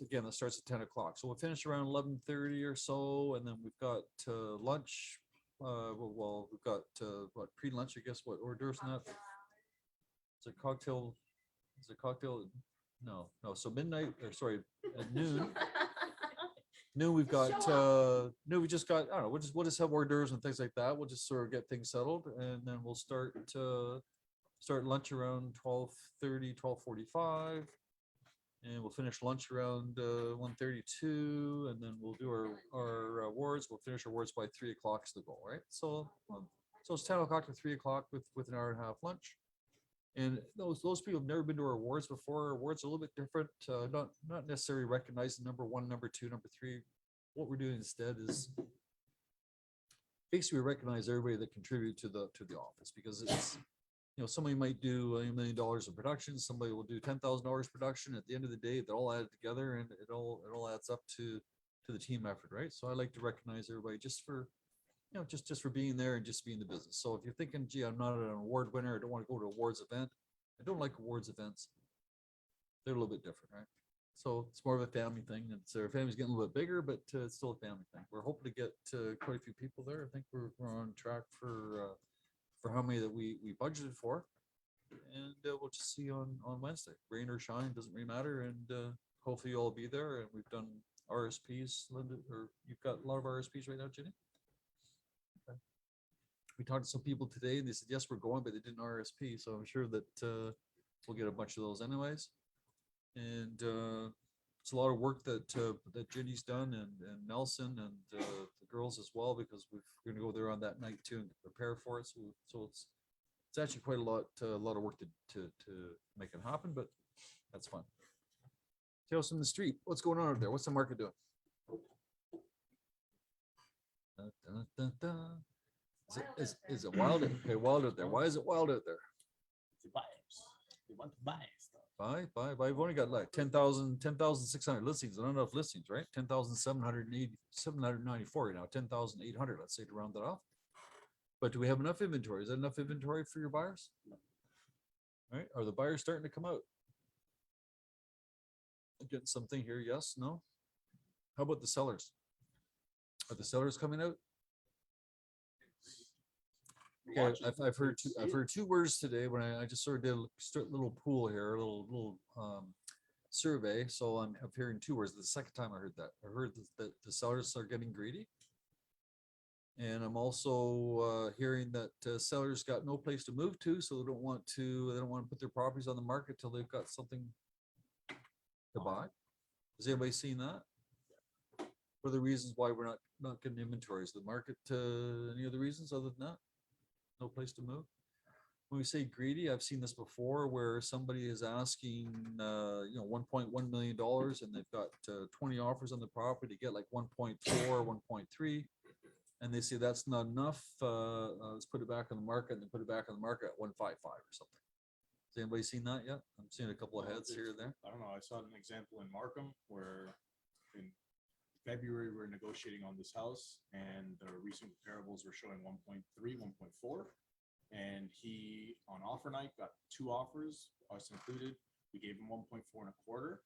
again, that starts at 10 o'clock. So we'll finish around 11:30 or so, and then we've got lunch. We've got what, pre-lunch, I guess, what hors d'oeuvres and that. It's a cocktail. Is it cocktail? No. So midnight, or sorry, at noon. Noon we've got noon we just got, I don't know, we'll just have hors d'oeuvres and things like that. We'll just sort of get things settled, and then we'll start lunch around 12:30, 12:45, and we'll finish lunch around 1:32, and then we'll do our awards. We'll finish our awards by 3 o'clock is the goal, right? So it's 10 o'clock to 3 o'clock with an hour and a half lunch. And those people have never been to our awards before. Our awards are a little bit different, not necessarily recognizing number one, number two, number three. What we're doing instead is basically we recognize everybody that contribute to the office, because it's, somebody might do $1 million in production, somebody will do $10,000 production. At the end of the day, they're all added together, and it all adds up to the team effort, right? So I like to recognize everybody just for just for being there and just being in the business. So if you're thinking, gee, I'm not an award winner, I don't want to go to an awards event. I don't like awards events. They're a little bit different, right? So it's more of a family thing, and so our family's getting a little bit bigger, but it's still a family thing. We're hoping to get quite a few people there. I think we're on track for how many that we budgeted for, and we'll just see on Wednesday. Rain or shine, doesn't really matter, and hopefully you'll all be there. And we've done RSPs, Linda, or you've got a lot of RSPs right now, Jenny? We talked to some people today, and they said, yes, we're going, but they didn't RSP. So I'm sure that we'll get a bunch of those anyways. And it's a lot of work that Jenny's done, and Nelson, and the girls as well, because we're going to go there on that night too and prepare for it. So it's actually quite a lot of work to make it happen, but that's fun. Tales from the street. What's going on over there? What's the market doing? Is it wild? Okay, wild out there. Why is it wild out there? They want to buy stuff. Buy. We've only got like 10,600 listings, not enough listings, right? 794 right now, 10,800, let's say, to round that off. But do we have enough inventory? Is that enough inventory for your buyers? No. Right? Are the buyers starting to come out? Getting something here, yes, no? How about the sellers? Are the sellers coming out? Okay, I've heard two words today when I just sort of did a little pool here, a little survey. So I'm hearing two words. The second time I heard that, I heard that the sellers are getting greedy, and I'm also hearing that sellers got no place to move to, so they don't want to put their properties on the market till they've got something to buy. Has anybody seen that? What are the reasons why we're not getting inventories? The market, any other reasons other than that? No place to move? When we say greedy, I've seen this before where somebody is asking, $1.1 million, and they've got 20 offers on the property to get like 1.4, 1.3. And they say that's not enough. Let's put it back on the market, and then put it back on the market at 1.55 or something. Has anybody seen that yet? I'm seeing a couple of heads here and there. I don't know. I saw an example in Markham where in February we're negotiating on this house, and the recent comparables were showing 1.3, 1.4, and he on offer night got 2 offers, us included. We gave him 1.425,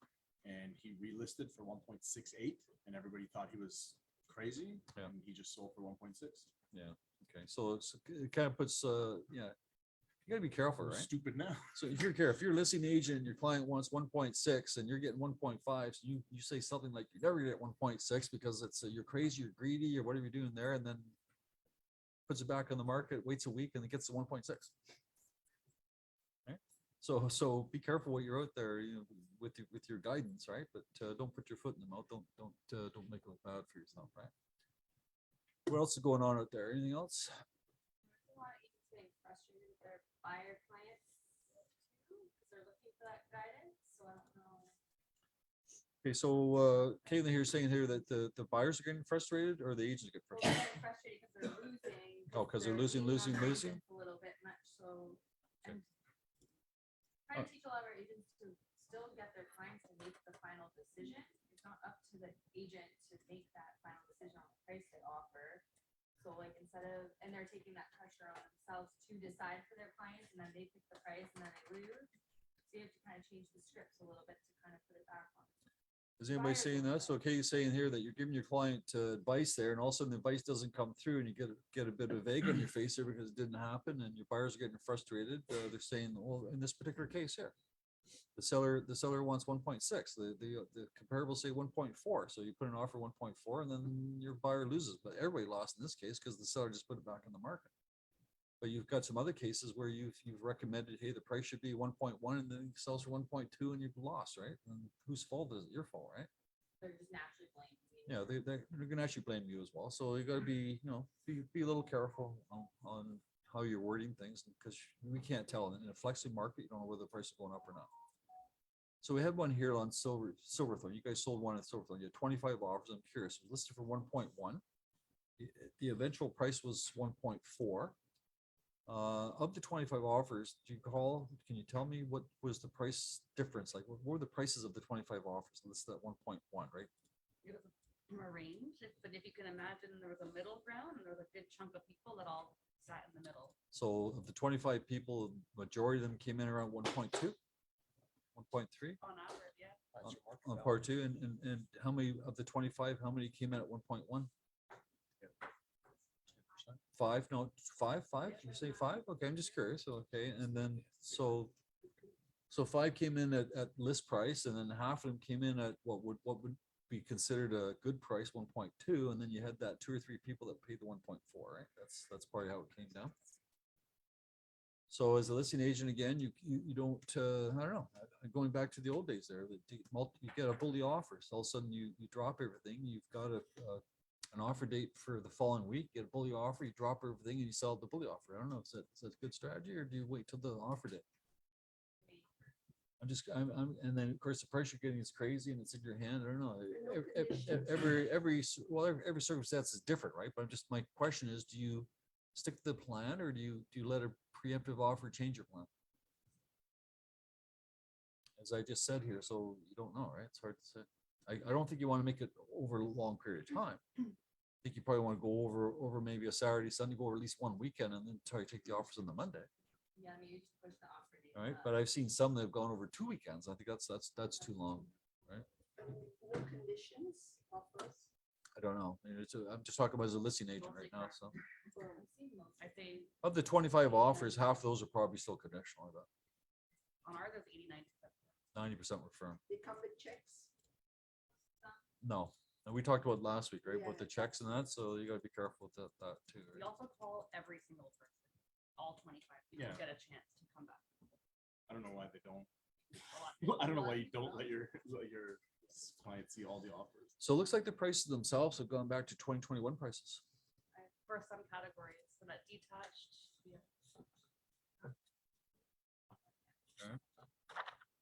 and he relisted for 1.68, and everybody thought he was crazy, and he just sold for 1.6. Yeah. Okay. So it kind of puts you gotta be careful, right? Stupid now. So if you're a listing agent and your client wants 1.6 and you're getting 1.5, so you say something like you never get 1.6 because it's you're crazy, you're greedy, or whatever you're doing there, and then puts it back on the market, waits a week, and it gets to 1.6. Right? So be careful what you're out there, with your guidance, right? But don't put your foot in the mouth. Don't make it look bad for yourself, right? What else is going on out there? Anything else? Buyer clients too, because they're looking for that guidance. So I don't know. Okay, so Katelyn here saying here that the buyers are getting frustrated, or the agents get frustrated? They're getting frustrated because they're losing. Oh, because they're losing. A little bit much. So I'm trying to teach a lot of our agents to still get their clients to make the final decision. It's not up to the agent to make that final decision on the price they offer. So like and they're taking that pressure on themselves to decide for their clients, and then they pick the price and then they lose. So you have to kind of change the scripts a little bit to kind of put it back on. Is anybody Buyers saying will that? So Katie's saying here that you're giving your client advice there and all of a sudden the advice doesn't come through and you get a bit of egg on your face there because it didn't happen and your buyers are getting frustrated. They're saying, well, in this particular case here, the seller wants 1.6. The comparables say 1.4. So you put an offer 1.4 and then your buyer loses, but everybody lost in this case because the seller just put it back on the market. But you've got some other cases where you've recommended, hey, the price should be 1.1 and then it sells for 1.2 and you've lost, right? And whose fault is it? Your fault, right? They're just naturally blaming you. Yeah, they're gonna actually blame you as well. So you gotta be, be a little careful on how you're wording things because we can't tell. In a flexi market, you don't know whether the price is going up or not. So we had one here on Silverthorne. You guys sold one at Silverthorne. You had 25 offers. I'm curious. It was listed for 1.1. The eventual price was 1.4. Of the 25 offers, can you tell me what was the price difference? Like, what were the prices of the 25 offers listed at 1.1, right? It was a range, but if you can imagine, there was a middle ground and there was a good chunk of people that all sat in the middle. So of the 25 people, majority of them came in around 1.2, 1.3 On average, yeah. on part two. And how many of the 25, how many came in at 1.1? 5, no, 5. Did you say 5? Okay, I'm just curious. Okay, and then so 5 came in at list price, and then half of them came in at what would be considered a good price, 1.2, and then you had that 2 or 3 people that paid the 1.4, right? That's probably how it came down. So as a listing agent, again, you don't, I don't know, going back to the old days there, you get a bully offer. So all of a sudden you drop everything. You've got an offer date for the following week, get a bully offer, you drop everything and you sell the bully offer. I don't know, is that a good strategy or do you wait till the offer date? And then of course the price you're getting is crazy and it's in your hand. I don't know. Every circumstance is different, right? But my question is, do you stick to the plan or do you let a preemptive offer change your plan? As I just said here, so you don't know, right? It's hard to say. I don't think you want to make it over a long period of time. I think you probably want to go over maybe a Saturday, Sunday, go over at least one weekend and then try to take the offers on the Monday. Yeah, maybe just push the offer date. All right, up. but I've seen some that have gone over 2 weekends. I think that's too long, right? No conditions offers. I don't know. I mean, I'm just talking about as a listing agent right now. So I've seen most. I say of the 25 offers, half of those are probably still conditional. I bet on ours, it's 89%. 90% were firm. They come with checks. No, and we talked about last week, right? About Yeah. the checks and that. So you got to be careful with that too. We Right? also call every single person, all 25 people Yeah. get a chance to come back. I don't know why they don't. A lot- I don't know a lot why of you don't people let your clients see all the offers. So it looks like the prices themselves have gone back to 2021 prices. For some categories, so that detached, yeah.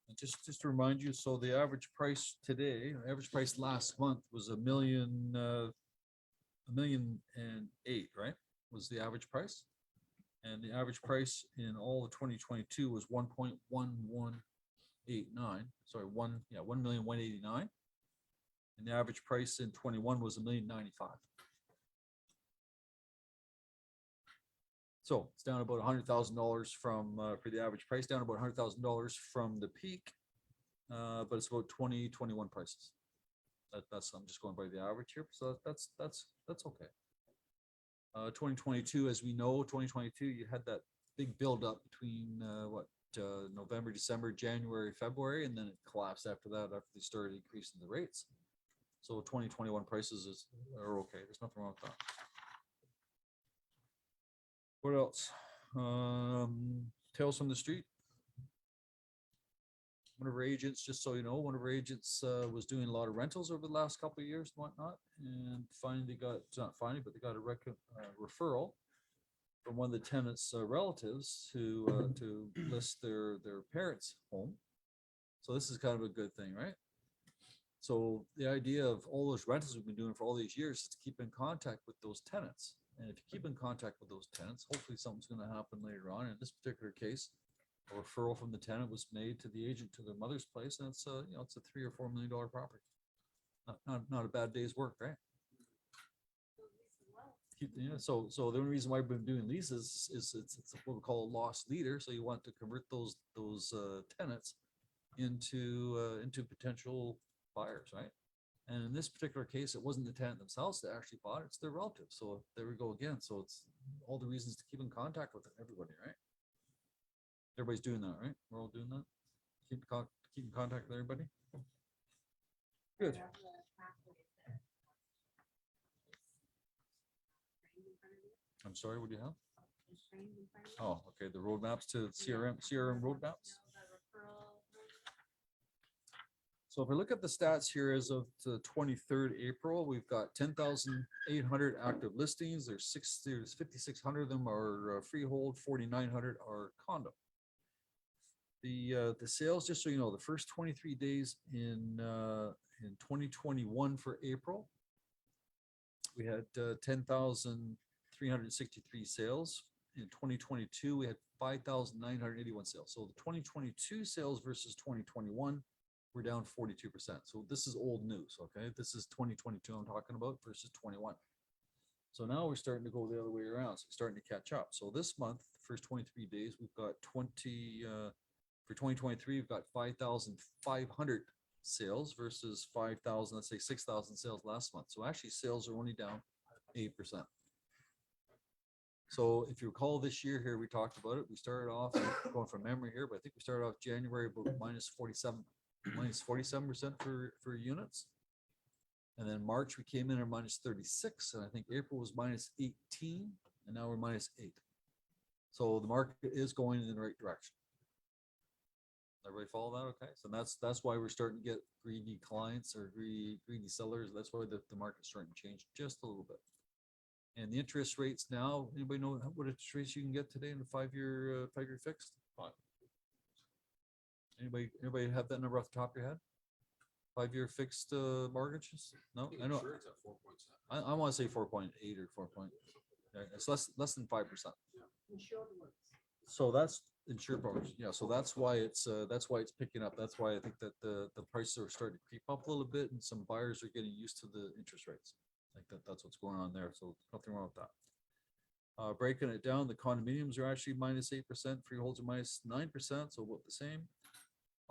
And just to remind you, so the average price today, average price last month was $1,000,008, right? Was the average price. And the average price in all of 2022 was 1.1189. Sorry, 1,189,000. And the average price in 21 was $1,095,000. So it's down about $100,000 from for the average price, down about $100,000 from the peak, but it's about 2021 prices. That's I'm just going by the average here, so that's okay. 2022, as we know, 2022, you had that big buildup between November, December, January, February, and then it collapsed after that after they started increasing the rates. So 2021 prices are okay. There's nothing wrong with that. What else? Tales from the street. One of our agents, just so you know, one of our agents was doing a lot of rentals over the last couple of years and whatnot, and finally but they got a referral from one of the tenants' relatives to list their parents' home. So this is kind of a good thing, right? So the idea of all those rentals we've been doing for all these years is to keep in contact with those tenants. And if you keep in contact with those tenants, hopefully something's going to happen later on. In this particular case, a referral from the tenant was made to the agent to their mother's place, and it's a it's a $3 or $4 million property. Not a bad day's work, right? So the only reason why we've been doing leases is it's what we call a loss leader. So you want to convert those tenants into potential buyers, right? And in this particular case, it wasn't the tenant themselves that actually bought it, it's their relative. So there we go again. So it's all the reasons to keep in contact with everybody, right? Everybody's doing that, right? We're all doing that. Keep in contact with everybody. Good. I'm sorry, what do you have? Oh, okay, the roadmaps to CRM roadmaps. So if we look at the stats here as of the 23rd April, we've got 10,800 active listings. There's 5,600 of them are freehold, 4,900 are condo. The sales, just so you know, the first 23 days in 2021 for April, we had 10,363 sales. In 2022, we had 5,981 sales. So the 2022 sales versus 2021, we're down 42%. So this is old news, okay? This is 2022 I'm talking about versus 21. So now we're starting to go the other way around. So we're starting to catch up. So this month, first 23 days, we've got for 2023, we've got 5,500 sales versus 5,000, let's say 6,000 sales last month. So actually sales are only down 8%. So if you recall this year here, we talked about it. We started off going from memory here, but I think we started off January about minus 47% for units. And then March, we came in at minus 36. And I think April was minus 18. And now we're minus 8. So the market is going in the right direction. Everybody follow that? Okay. So that's why we're starting to get greedy clients or greedy sellers. That's why the market's starting to change just a little bit. And the interest rates now, anybody know what interest rates you can get today in a 5-year fixed? Anybody have that number off the top of your head? 5-year fixed mortgages? No, I know. Sure, it's at 4.7. I want to say 4.8 or 4 point. Yeah, it's less than 5%. Insured ones. So that's insured brokers. Yeah, so that's why it's picking up. That's why I think that the prices are starting to creep up a little bit, and some buyers are getting used to the interest rates. Like that's what's going on there. So nothing wrong with that. Breaking it down, the condominiums are actually minus 8%, freeholds are minus 9%, so about the same.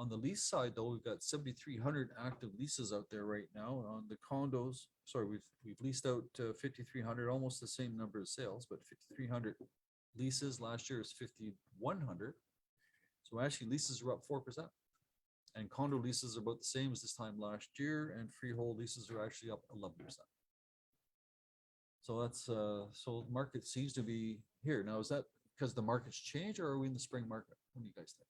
On the lease side, though, we've got 7,300 active leases out there right now. On the condos, sorry, we've leased out 5,300, almost the same number of sales, but 5,300 leases. Last year is 5,100. So actually, leases are up 4%, and condo leases are about the same as this time last year, and freehold leases are actually up 11%. So that's so the market seems to be here now. Is that because the market's changed, or are we in the spring market? What do you guys think?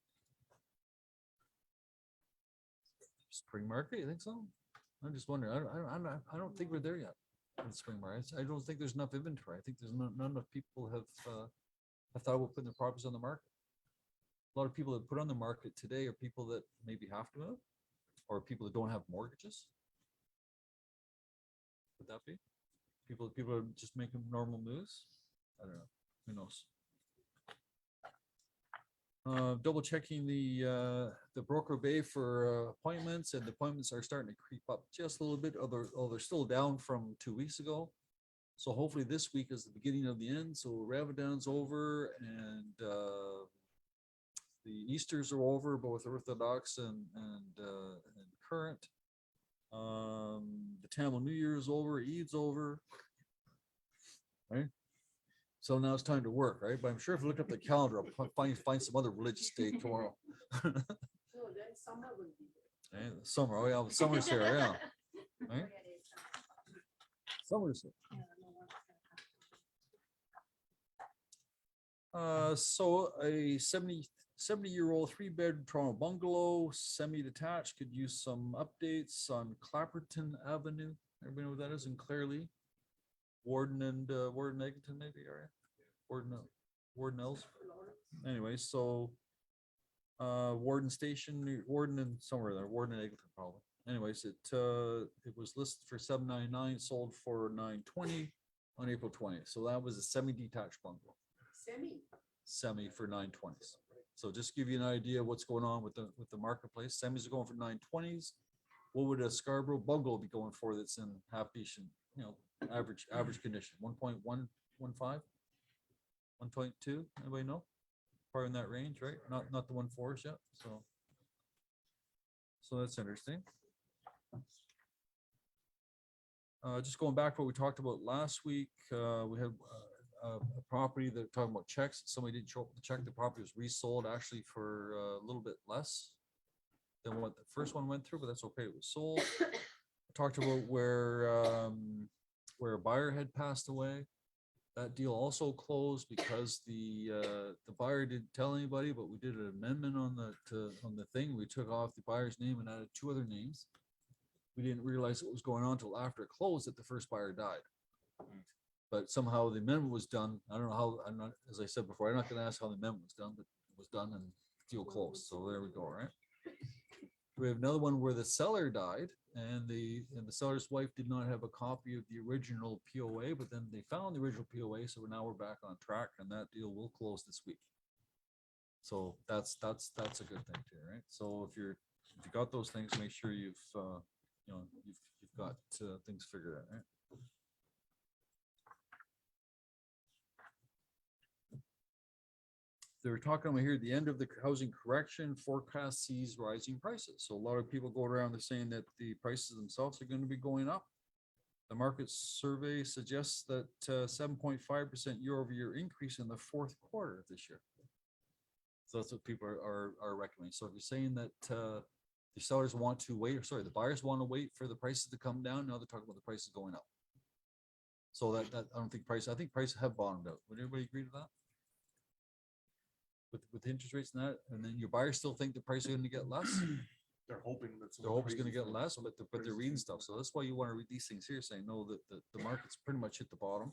Spring market, you think so? I'm just wondering. I don't think we're there yet in the spring market. I don't think there's enough inventory. I think there's not enough people have thought about putting their properties on the market. A lot of people that put on the market today are people that maybe have to move, or people that don't have mortgages. Would that be? People are just making normal moves. I don't know. Who knows? Double checking the broker bay for appointments, and the appointments are starting to creep up just a little bit. Although they're still down from 2 weeks ago. So hopefully this week is the beginning of the end. So Ramadan's over, and the Easters are over, both Orthodox and current. The Tamil New Year is over, Eid's over, right? So now it's time to work, right? But I'm sure if you look up the calendar, I'll find some other religious day tomorrow. No, then summer will be there. Right? Summer, oh yeah, summer's here, yeah. Right? Summer's here. So a 70-year-old 3-bedroom Toronto bungalow, semi-detached, could use some updates on Clapperton Avenue. Everybody know what that is in Clairlea? Warden Eglinton, maybe area. Warden Ells. Anyway, so Warden Station, Warden and somewhere there, Warden and Eglinton probably. Anyways, it was listed for $799, sold for $920 on April 20th. So that was a semi-detached bungalow. Semi for 920s. So just give you an idea of what's going on with the marketplace. Semis are going for 920s. What would a Scarborough bungalow be going for that's in half decent, average condition? 1.115, 1.2. Anybody know? Probably in that range, right? Not the 1.4s yet. So that's interesting. Just going back to what we talked about last week, we had a property that talking about checks. Somebody didn't show up with the check. The property was resold actually for a little bit less than what the first one went through, but that's okay. It was sold. Talked about where a buyer had passed away. That deal also closed because the buyer didn't tell anybody, but we did an amendment on the thing. We took off the buyer's name and added 2 other names. We didn't realize what was going on until after it closed that the first buyer died. But somehow the amendment was done. I don't know how, I'm not, as I said before, I'm not gonna ask how the amendment was done, but it was done and deal closed. So there we go, right? We have another one where the seller died and the seller's wife did not have a copy of the original POA, but then they found the original POA. So now we're back on track and that deal will close this week. So that's a good thing too, right? So if you got those things, make sure you've got things figured out, right? They were talking about here at the end of the housing correction forecast sees rising prices. So a lot of people go around, they're saying that the prices themselves are going to be going up. The market survey suggests that 7.5% year-over-year increase in the fourth quarter of this year. So that's what people are recommending. So if you're saying that the sellers want to wait, or sorry, the buyers want to wait for the prices to come down, now they're talking about the prices going up. So that I don't think I think prices have bottomed out. Would everybody agree to that? With interest rates and that, and then your buyers still think the price is going to get less. They're hoping that. They're hoping it's going to get less, but they're reading stuff. So that's why you want to read these things here, saying no, that the market's pretty much hit the bottom.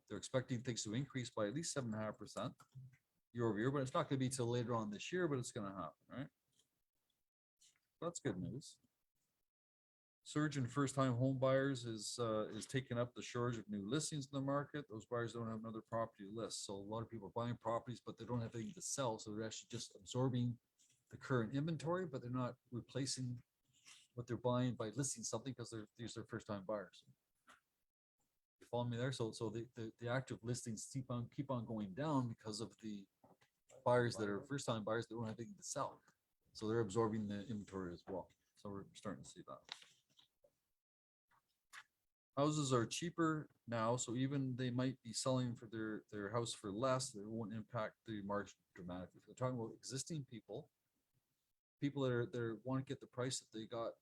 They're expecting things to increase by at least 7.5% year over year, but it's not going to be till later on this year, but it's going to happen, right? That's good news. Surge in first-time home buyers is taking up the shortage of new listings in the market. Those buyers don't have another property to list. So a lot of people are buying properties, but they don't have anything to sell. So they're actually just absorbing the current inventory, but they're not replacing what they're buying by listing something because these are first-time buyers. You follow me there? So the active listings keep on going down because of the buyers that are first-time buyers that don't have anything to sell. So they're absorbing the inventory as well. So we're starting to see that. Houses are cheaper now, so even they might be selling for their house for less, they won't impact the margin dramatically. If we're talking about existing people that want to get the price that they got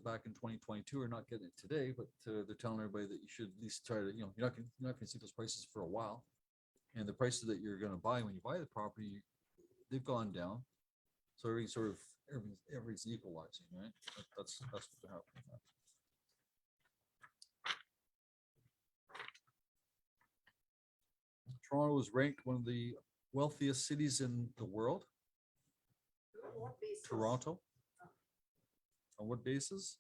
back in 2022 are not getting it today, but they're telling everybody that you should at least try to, you're not going to see those prices for a while. And the prices that you're going to buy when you buy the property, they've gone down. So everything's equalizing, right? That's what's happening. Toronto is ranked one of the wealthiest cities in the world. What basis? Toronto. On what basis?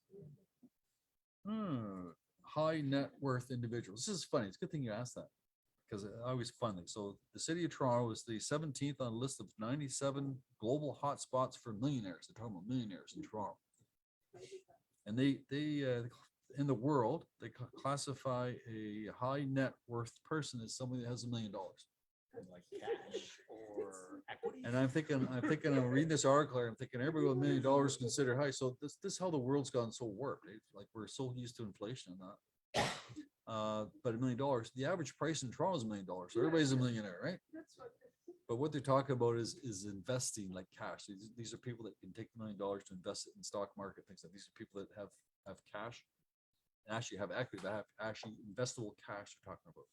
High net worth individuals. This is funny. It's a good thing you asked that because I always find it. So the city of Toronto is the 17th on a list of 97 global hotspots for millionaires. They're talking about millionaires in Toronto. And they in the world, they classify a high net worth person as somebody that has $1 million. Like cash or equity. And I'm reading this article here, I'm thinking everybody with $1 million is considered high. So this is how the world's gotten so warped. Eh? Like we're so used to inflation and that. But $1 million, the average price in Toronto is $1 million. So everybody's a millionaire, right? That's what. But what they're talking about is investing like cash. These are people that can take $1 million to invest it in stock market, things like these are people that have cash. Actually have equity, that have actually investable cash you're talking about.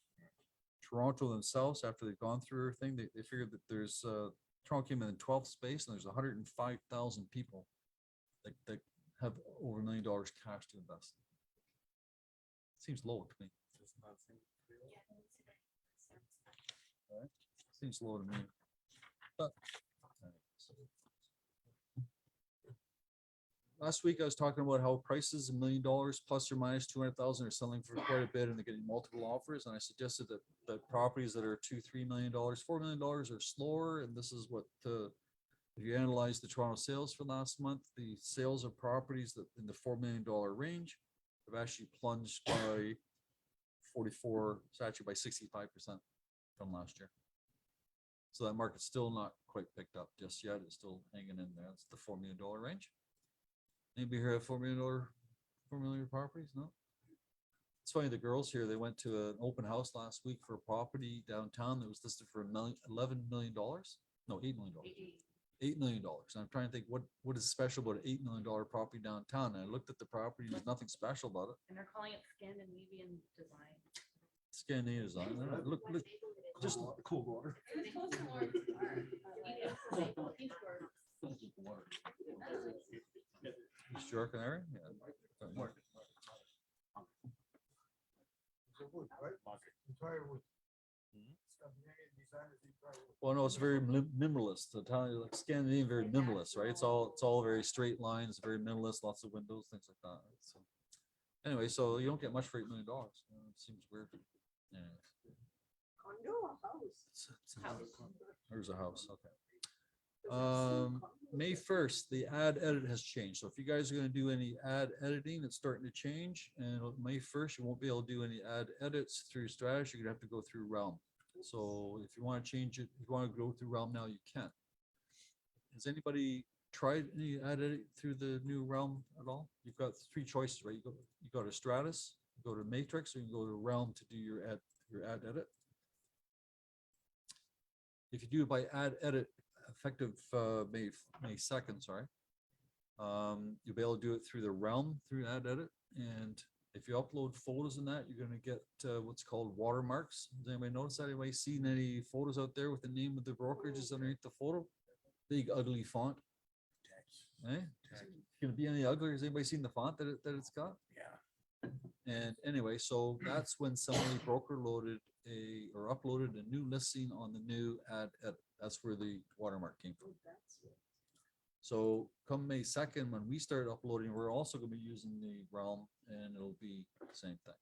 Toronto themselves, after they've gone through everything, they figured that there's Toronto came in 12th space and there's 105,000 people that have over $1 million cash to invest. Seems low to me. Right? Seems low to me. But last week I was talking about how prices $1 million plus or minus 200,000 are selling for quite a bit and they're getting multiple offers. And I suggested that properties that are $2-3 million, $4 million are slower. And this is what if you analyze the Toronto sales for last month, the sales of properties that in the $4 million range have actually plunged by 44, it's actually by 65% from last year. So that market's still not quite picked up just yet. It's still hanging in there. It's the $4 million range. Anybody here have $4 million properties? No. It's funny, the girls here, they went to an open house last week for a property downtown that was listed for $11 million. No, $8 million. $8 million. And I'm trying to think what is special about an $8 million property downtown? And I looked at the property, there's nothing special about it. And they're calling it Scandinavian design. Scandinavian design. I don't know. Look, just cold water. It was close to Lawrence Park. East York and area, yeah. Well, no, it's very minimalist. The town, like Scandinavian, very minimalist, right? It's all very straight lines, very minimalist, lots of windows, things like that. So anyway, so you don't get much for $8 million. It seems weird. Yeah. Condo or house? It's a house. There's a house, okay. May 1st, the ad edit has changed. So if you guys are gonna do any ad editing, it's starting to change. And on May 1st, you won't be able to do any ad edits through Strategy. You're gonna have to go through Realm. So if you want to change it, if you want to go through Realm now, you can. Has anybody tried any ad edit through the new Realm at all? You've got 3 choices, right? You go to Stratus, you go to Matrix, or you can go to Realm to do your ad edit. If you do it by ad edit, effective May 2nd, sorry, you'll be able to do it through the Realm through ad edit. And if you upload photos in that, you're going to get what's called watermarks. Has anybody noticed that? Anybody seen any photos out there with the name of the brokerages underneath the photo? Big ugly font. Eh? Can it be any uglier? Has anybody seen the font that it's got? Yeah. And anyway, so that's when somebody broker loaded or uploaded a new listing on the new ad edit. That's where the watermark came from. So come May 2nd, when we start uploading, we're also going to be using the Realm, and it'll be the same thing.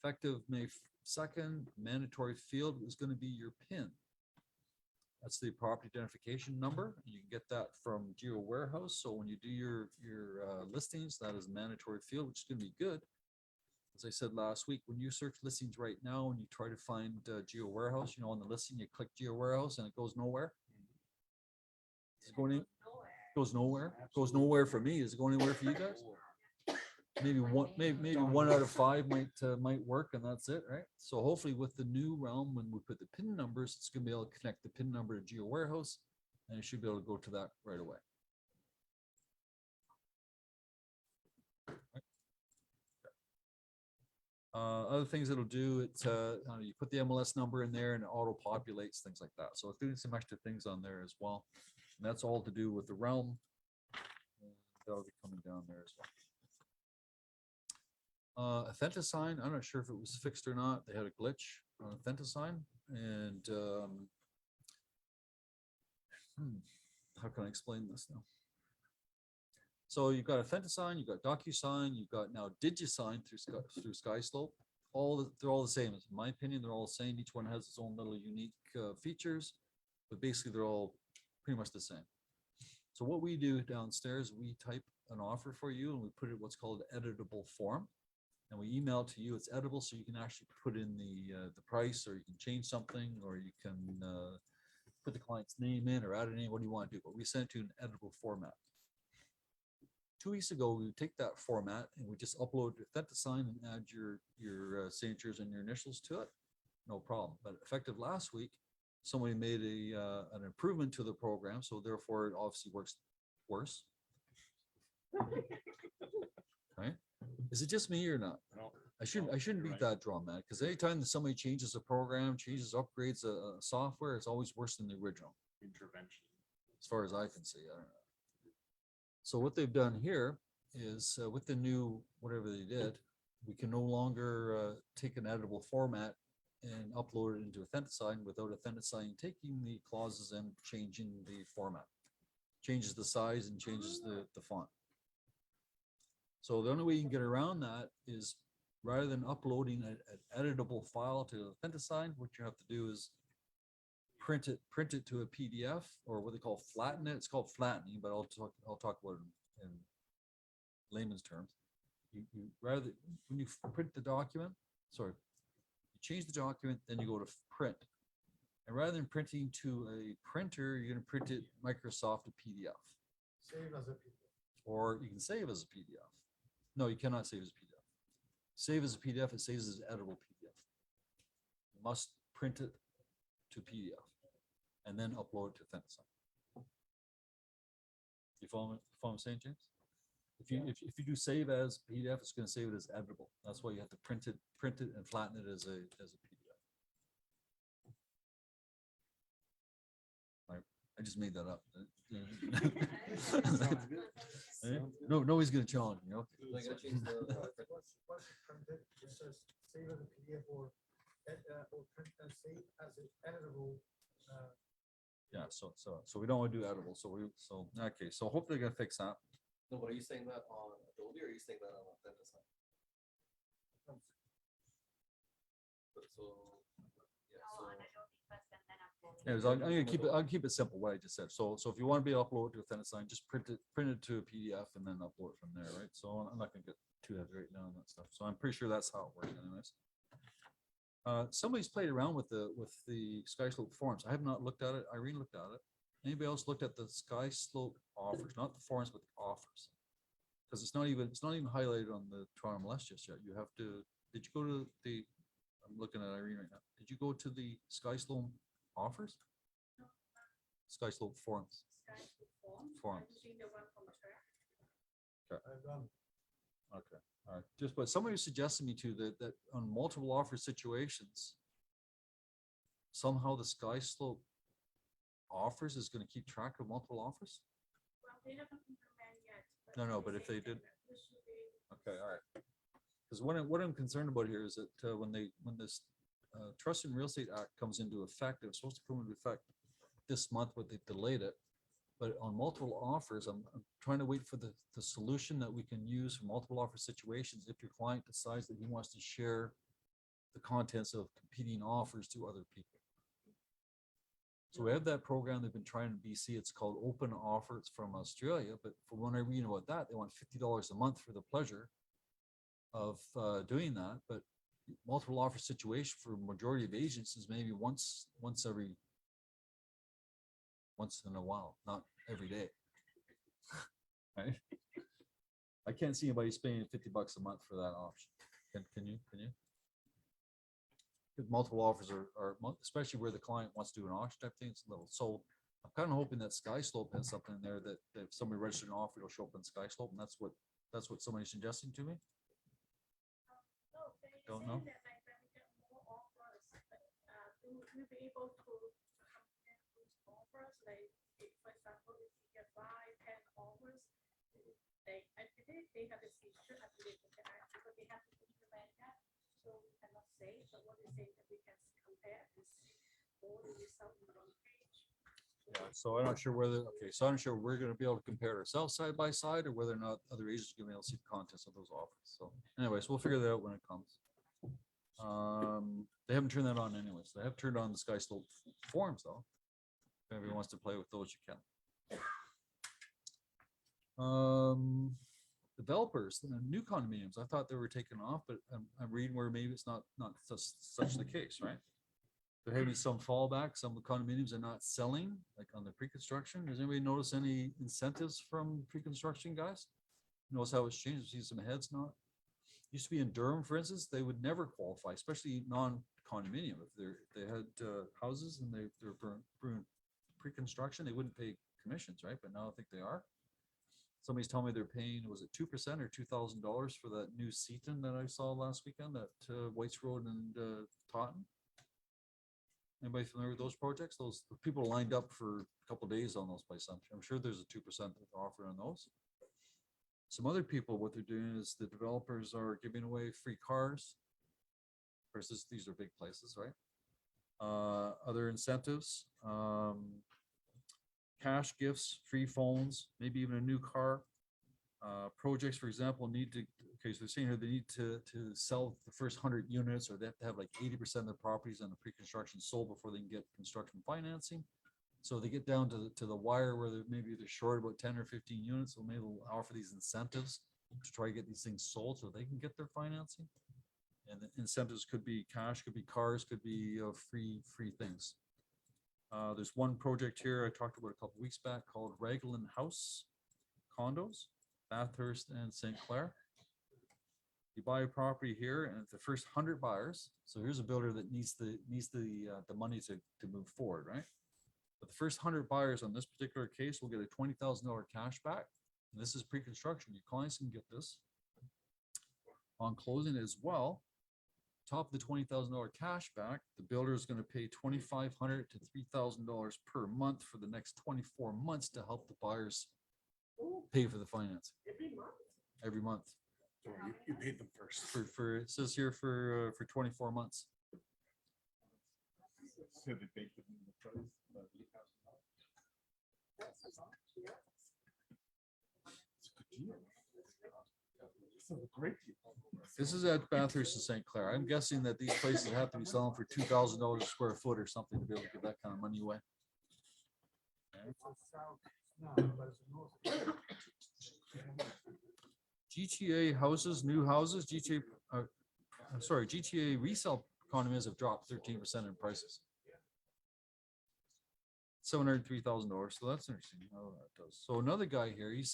Effective May 2nd, mandatory field is going to be your PIN. That's the property identification number. You can get that from Geo Warehouse. So when you do your listings, that is a mandatory field, which is going to be good. As I said last week, when you search listings right now and you try to find Geo Warehouse, on the listing, you click Geo Warehouse and it goes nowhere. Is it going in? Goes nowhere. Goes nowhere for me. Is it going anywhere for you guys? Maybe one out of 5 might work, and that's it, right? So hopefully with the new Realm, when we put the PIN numbers, it's gonna be able to connect the PIN number to Geo Warehouse, and it should be able to go to that right away. Other things it'll do, you put the MLS number in there and it auto populates, things like that. So it's doing some extra things on there as well. And that's all to do with the Realm. And that'll be coming down there as well. Authentisign, I'm not sure if it was fixed or not. They had a glitch on Authentisign. And how can I explain this now? So you've got Authentisign, you've got DocuSign, you've got now DigiSign through SkySlope. They're all the same. In my opinion, they're all the same. Each one has its own little unique features, but basically they're all pretty much the same. So what we do downstairs, we type an offer for you and we put it what's called an editable form, and we email it to you. It's editable, so you can actually put in the price, or you can change something, or you can put the client's name in or add a name. What do you want to do? But we send it to an editable format. 2 weeks ago, we would take that format and we just upload Authentisign and add your signatures and your initials to it. No problem. But effective last week, somebody made an improvement to the program, so therefore it obviously works worse. Right? Is it just me or not? No, I shouldn't beat that drum, man, because anytime that somebody changes a program, upgrades a software, it's always worse than the original. intervention. As far as I can see, I don't know. So what they've done here is with the new, whatever they did, we can no longer take an editable format and upload it into Authentisign without Authentisign taking the clauses and changing the format. Changes the size and changes the font. So the only way you can get around that is, rather than uploading an editable file to Authentisign, what you have to do is print it to a PDF, or what they call flatten it. It's called flattening, but I'll talk about it in layman's terms. You rather, when you print the document, you change the document, then you go to print. And rather than printing to a printer, you're going to print it Microsoft to PDF. Save as a PDF. Or you can save as a PDF. No, you cannot save as a PDF. save as a PDF, it saves as edible PDF. You must print it to PDF and then upload it to ThinSign. You follow me, follow what I'm saying, James? If you do save as PDF, it's gonna save it as editable. That's why you have to print it and flatten it as a PDF. I just made that up. No, nobody's gonna challenge me, okay? Once printed, it says save as a PDF or print and save as an editable. Yeah, so we don't want to do editable, so in that case, so hopefully they're gonna fix that. No, but are you saying that on Adobe or are you saying that on ThinSign? So, yeah, No, so. on Adobe first and then upload. Yeah, so I'll keep it simple, what I just said. So if you want to be uploaded to a ThinSign, just print it to a PDF and then upload it from there, right? So I'm not gonna get too heavy right now on that stuff. So I'm pretty sure that's how it works anyways. Somebody's played around with the Sky Slope forms. I have not looked at it. Irene looked at it. Anybody else looked at the Sky Slope offers, not the forms, but the offers? Because it's not even highlighted on the Toronto MLS just yet. You have to, did you go to the, I'm looking at Irene right now. Did you go to the Sky Slope offers? Sky Slope forms. Forms. Okay, all right. Just, but somebody suggested me too that on multiple offer situations, somehow the Sky Slope offers is gonna keep track of multiple offers? Well, they haven't implemented yet. No, but if they did. Okay, all right. Because what I'm concerned about here is that when this Trust in Real Estate Act comes into effect, it was supposed to come into effect this month, but they delayed it. But on multiple offers, I'm trying to wait for the solution that we can use for multiple offer situations if your client decides that he wants to share the contents of competing offers to other people. So we have that program they've been trying in BC. It's called Open Offer. It's from Australia, but from when I read about that, they want $50 a month for the pleasure of doing that. But multiple offer situation for majority of agents is maybe once in a while, not every day. Right? I can't see anybody spending $50 a month for that option. Can you? Because multiple offers are, especially where the client wants to do an auction type thing, it's a little, so I'm kind of hoping that Sky Slope has something in there that if somebody registered an offer, it'll show up in Sky Slope, and that's what somebody's suggesting to me. Don't know. We'll be able to compare those offers, like, for example, if you get 5, 10 offers, I believe they have a feature, I believe, but they have to implement that, so we cannot say, but what they say that we can compare and see all the results on one page. Yeah, so I'm not sure whether, okay, so I'm not sure we're gonna be able to compare ourselves side by side, or whether or not other agents are gonna be able to see the contents of those offers. So anyways, we'll figure that out when it comes. They haven't turned that on anyways. They have turned on the Sky Slope forums though. If anybody wants to play with those, you can. Developers, the new condominiums, I thought they were taken off, but I'm reading where maybe it's not such the case, right? There may be some fallback, some condominiums are not selling, like on the pre-construction. Does anybody notice any incentives from pre-construction guys? Notice how it's changed, see some heads not? Used to be in Durham, for instance, they would never qualify, especially non-condominium. If they had houses and they're pre-construction, they wouldn't pay commissions, right? But now I think they are. Somebody's telling me they're paying, was it 2% or $2,000 for that new Seaton that I saw last weekend at White's Road and Taunton? Anybody familiar with those projects? Those people lined up for a couple of days on those places. I'm sure there's a 2% offer on those. Some other people, what they're doing is the developers are giving away free cars. Of course, these are big places, right? Other incentives, cash gifts, free phones, maybe even a new car. Projects, for example, need to, okay, so they're saying here they need to sell the first 100 units, or they have to have like 80% of their properties on the pre-construction sold before they can get construction financing. So they get down to the wire where maybe they're short about 10 or 15 units, so maybe they'll offer these incentives to try to get these things sold so they can get their financing. And the incentives could be cash, could be cars, could be free things. There's one project here I talked about a couple weeks back called Raglan House Condos, Bathurst and St. Clair. You buy a property here and the first 100 buyers, so here's a builder that needs the money to move forward, right? But the first 100 buyers on this particular case will get a $20,000 cash back. And this is pre-construction. Your clients can get this on closing as well. Top of the $20,000 cash back, the builder is going to pay $2,500 to $3,000 per month for the next 24 months to help the buyers pay for the financing every month. So you paid them first. For it says here for 24 months. So they baked it in the price, $8,000. It's a good deal. It's a great deal. This is at Bathurst and St. Clair. I'm guessing that these places have to be selling for $2,000 a square foot or something to be able to give that kind of money away. GTA houses, new houses, GTA resale condominiums have dropped 13% in prices. $703,000. So that's interesting how that does. So another guy here, he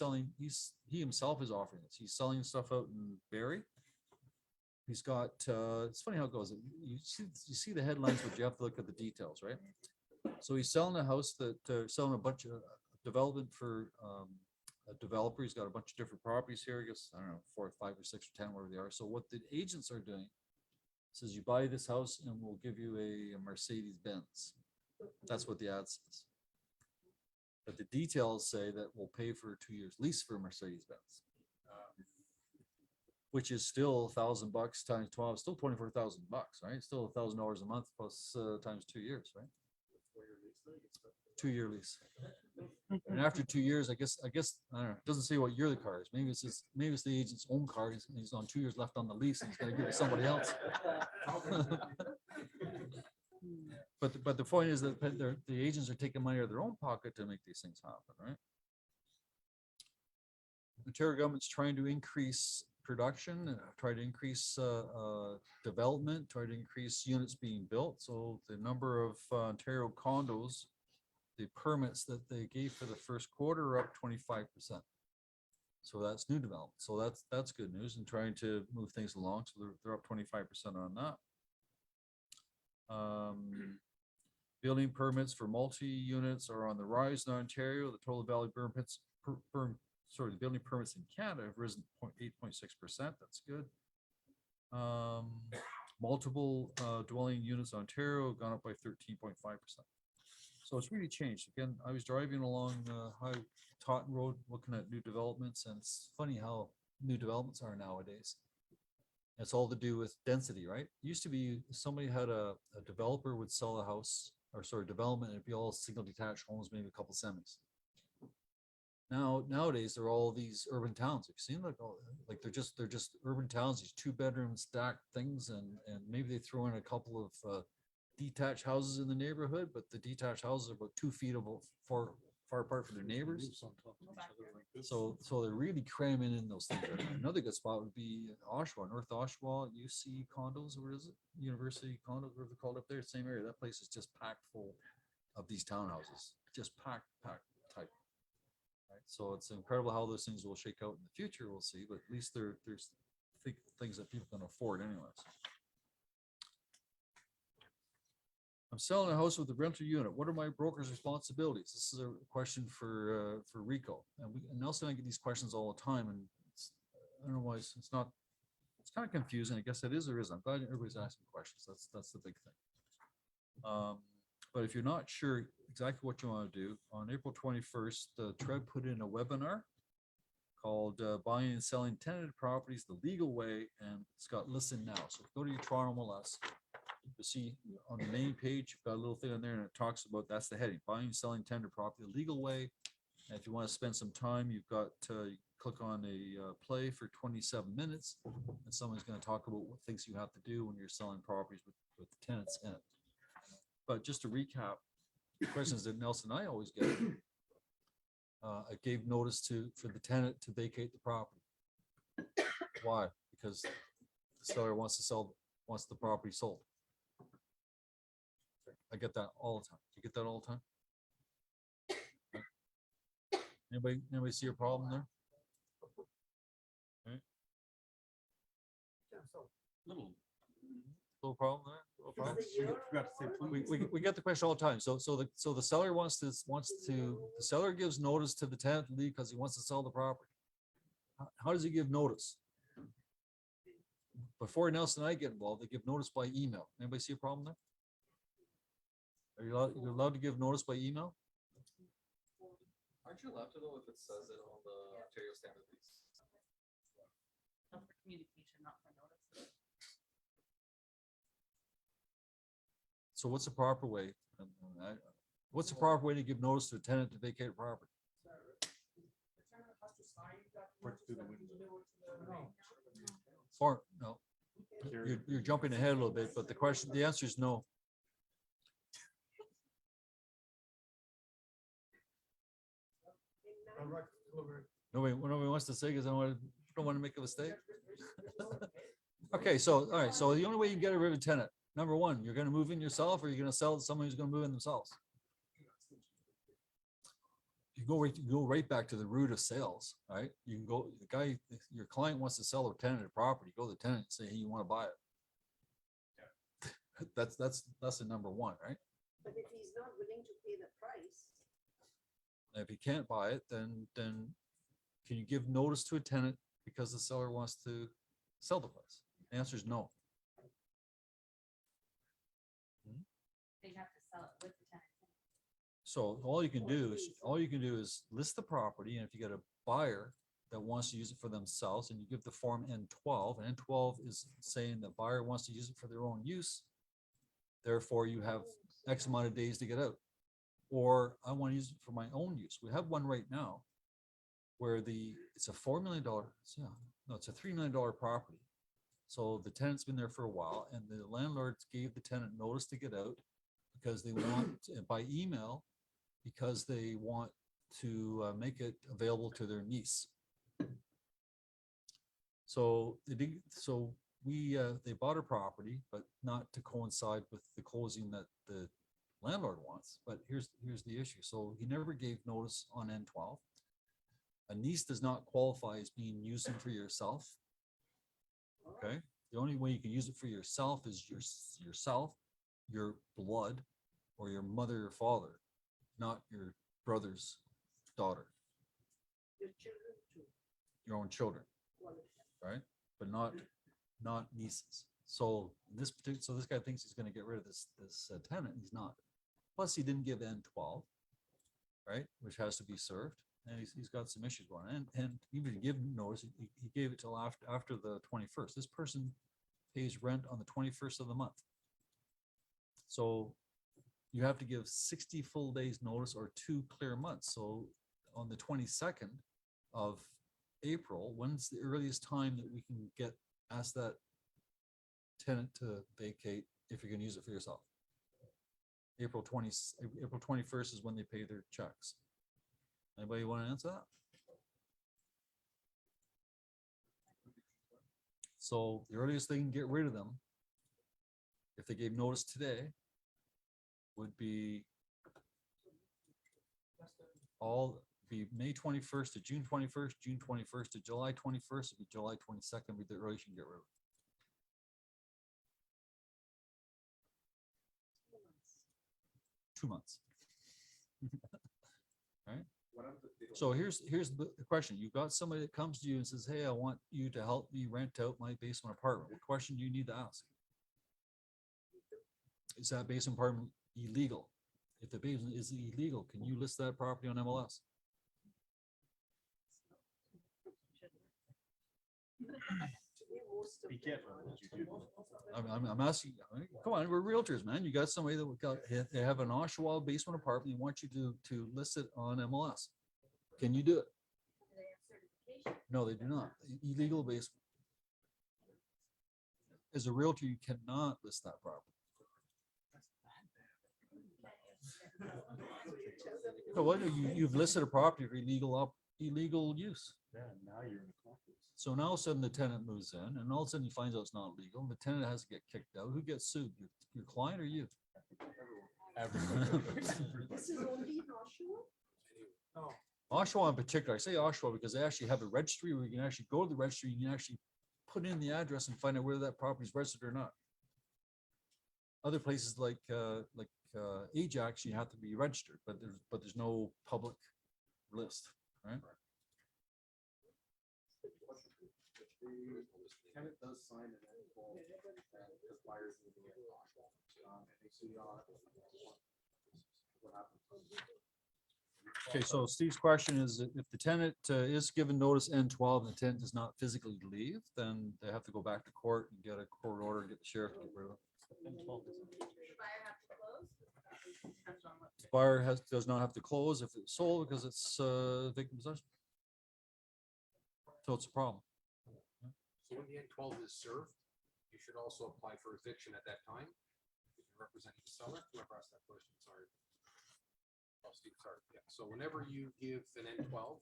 himself is offering this. He's selling stuff out in Barrie. He's got, it's funny how it goes. You see the headlines, but you have to look at the details, right? So he's selling a house selling a bunch of development for a developer. He's got a bunch of different properties here. I guess, I don't know, 4 or 5 or 6 or 10, wherever they are. So what the agents are doing says you buy this house and we'll give you a Mercedes Benz. That's what the ad says. But the details say that we'll pay for a 2 years lease for a Mercedes Benz. Which is still $1,000 times 12, still $24,000, right? Still $1,000 a month plus times 2 years, right? 2-year lease. And after 2 years, I guess, I don't know, it doesn't say what year the car is. Maybe it's the agent's own car. He's on 2 years left on the lease and he's gonna give it to somebody else. But the point is that the agents are taking money out of their own pocket to make these things happen, right? The Ontario government's trying to increase production, try to increase development, try to increase units being built. So the number of Ontario condos, the permits that they gave for the first quarter are up 25%. So that's new development. So that's good news and trying to move things along. So they're up 25% on that. Building permits for multi-units are on the rise in Ontario. The total value the building permits in Canada have risen 8.6%. That's good. Multiple dwelling units in Ontario have gone up by 13.5%. So it's really changed. Again, I was driving along High Totten Road looking at new developments, and it's funny how new developments are nowadays. It's all to do with density, right? It used to be somebody had a developer would sell a house, or sorry, development, and it'd be all single detached homes, maybe a couple semis. Nowadays, they're all these urban towns. You've seen like they're just urban towns, these 2-bedroom stacked things, and maybe they throw in a couple of detached houses in the neighborhood, but the detached houses are about 2 feet far apart from their neighbors. So they're really cramming in those things. Another good spot would be Oshawa, North Oshawa, UC condos, or is it University condos, whatever they're called up there, same area. That place is just packed full of these townhouses, just packed type. Right? So it's incredible how those things will shake out in the future. We'll see, but at least there's things that people can afford anyways. I'm selling a house with a rental unit. What are my broker's responsibilities? This is a question for Rico. And Nelson and I get these questions all the time, and I don't know why it's kind of confusing. I guess it is or isn't. I'm glad everybody's asking questions. That's the big thing. But if you're not sure exactly what you want to do, on April 21st, TRED put in a webinar called Buying and Selling Tenanted Properties the Legal Way, and it's got Listen Now. So go to your Toronto MLS. You'll see on the main page, you've got a little thing on there, and it talks about, that's the heading, Buying and Selling Tenanted Property the Legal Way. And if you want to spend some time, you've got you click on a play for 27 minutes, and someone's going to talk about what things you have to do when you're selling properties with tenants in it. But just to recap, the questions that Nelson and I always get, I gave notice for the tenant to vacate the property. Why? Because the seller wants the property sold. I get that all the time. You get that all the time? Anybody see a problem there? Okay. myself. Little problem there. Little problem. Forgot to say, please. We get the question all the time. So the seller the seller gives notice to the tenant to leave because he wants to sell the property. How does he give notice? Before Nelson and I get involved, they give notice by email. Anybody see a problem there? Are you're allowed to give notice by email? Aren't you allowed to know if it says it on the Ontario Standard Lease? Not for communication, not for notice. So what's the proper way? What's the proper way to give notice to a tenant to vacate a property? Or through the window. No, you're jumping ahead a little bit, but the answer is no. Nobody wants to say because I don't want to make a mistake. Okay, so, all right, so the only way you can get rid of a tenant, number one, you're gonna move in yourself or you're gonna sell it to someone who's gonna move in themselves. You go right back to the root of sales, right? You can go, your client wants to sell a tenant a property, go to the tenant and say, hey, you wanna buy it? That's lesson number one, right? But if he's not willing to pay the price, And if he can't buy it, then can you give notice to a tenant because the seller wants to sell the place? The answer is no. They have to sell it with the tenant. So all you can do is list the property, and if you get a buyer that wants to use it for themselves, and you give the form N12, and N12 is saying the buyer wants to use it for their own use. Therefore, you have X amount of days to get out. Or I want to use it for my own use. We have one right now where it's a $4 million, it's a $3 million property. So the tenant's been there for a while, and the landlord gave the tenant notice to get out because they want, by email, because they want to make it available to their niece. So they bought a property, but not to coincide with the closing that the landlord wants. But here's the issue. So he never gave notice on N12. A niece does not qualify as being used for yourself. Okay, the only way you can use it for yourself is yourself, your blood, or your mother or father, not your brother's daughter, your children too. your own children, right? But not nieces. So this guy thinks he's going to get rid of this tenant. He's not. Plus, he didn't give N12, right, which has to be served, and he's got some issues going on. And even to give notice, he gave it till after the 21st. This person pays rent on the 21st of the month. So you have to give 60 full days notice or 2 clear months. So on the 22nd of April, when's the earliest time that we can ask that tenant to vacate if you're going to use it for yourself? April 21st is when they pay their checks. Anybody want to answer that? So the earliest they can get rid of them, if they gave notice today, would be May 21st to June 21st, June 21st to July 21st, would be July 22nd, would be the earliest you can get rid of it. 2 months. Right? So here's the question. You've got somebody that comes to you and says, hey, I want you to help me rent out my basement apartment. What question do you need to ask? Is that basement apartment illegal? If the basement is illegal, can you list that property on MLS? Be careful what you do. I'm asking, come on, we're realtors, man. You got somebody they have an Oshawa basement apartment. You want you to list it on MLS. Can you do it? Do they have certification? No, they do not. Illegal basement. As a realtor, you cannot list that property. So what you've listed a property for illegal use. Yeah, now you're in a conflict. So now all of a sudden the tenant moves in, and all of a sudden he finds out it's not legal, and the tenant has to get kicked out. Who gets sued? Your client or you? This is only in Oshawa? Oshawa in particular, I say Oshawa because they actually have a registry where you can actually go to the registry, you can actually put in the address and find out whether that property is registered or not. Other places like Ajax, you have to be registered, but there's no public list, right? Tenant does sign an N-12 that the buyer's moving in. And they see what happens. Okay, so Steve's question is, if the tenant is given notice N12 and the tenant does not physically leave, then they have to go back to court and get a court order and get the sheriff to get rid of it. Does the buyer have to close? Depends on what. The buyer does not have to close if it's sold because it's vacant possession. So it's a problem. So when the N12 is served, you should also apply for eviction at that time. If you're representing the seller, whoever asked that question, sorry. Oh, Steve, sorry. Yeah, so whenever you give an N12,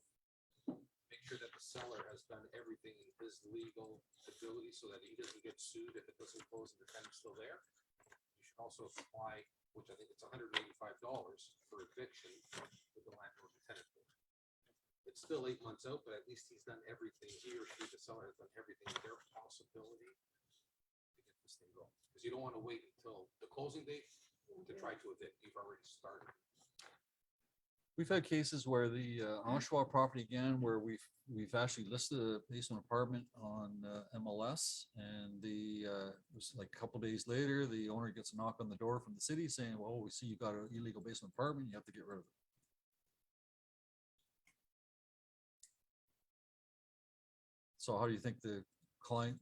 make sure that the seller has done everything in his legal ability so that he doesn't get sued if it doesn't close and the tenant's still there. You should also apply, which I think it's $185 for eviction with the landlord and tenant. It's still 8 months out, but at least he's done everything, he or she, the seller has done everything in their possibility to get this thing going. Because you don't want to wait until the closing date to try to evict. You've already started. We've had cases where the Oshawa property again, where we've actually listed a basement apartment on MLS, and it was like a couple days later, the owner gets a knock on the door from the city saying, well, we see you got an illegal basement apartment, you have to get rid of it. So how do you think the client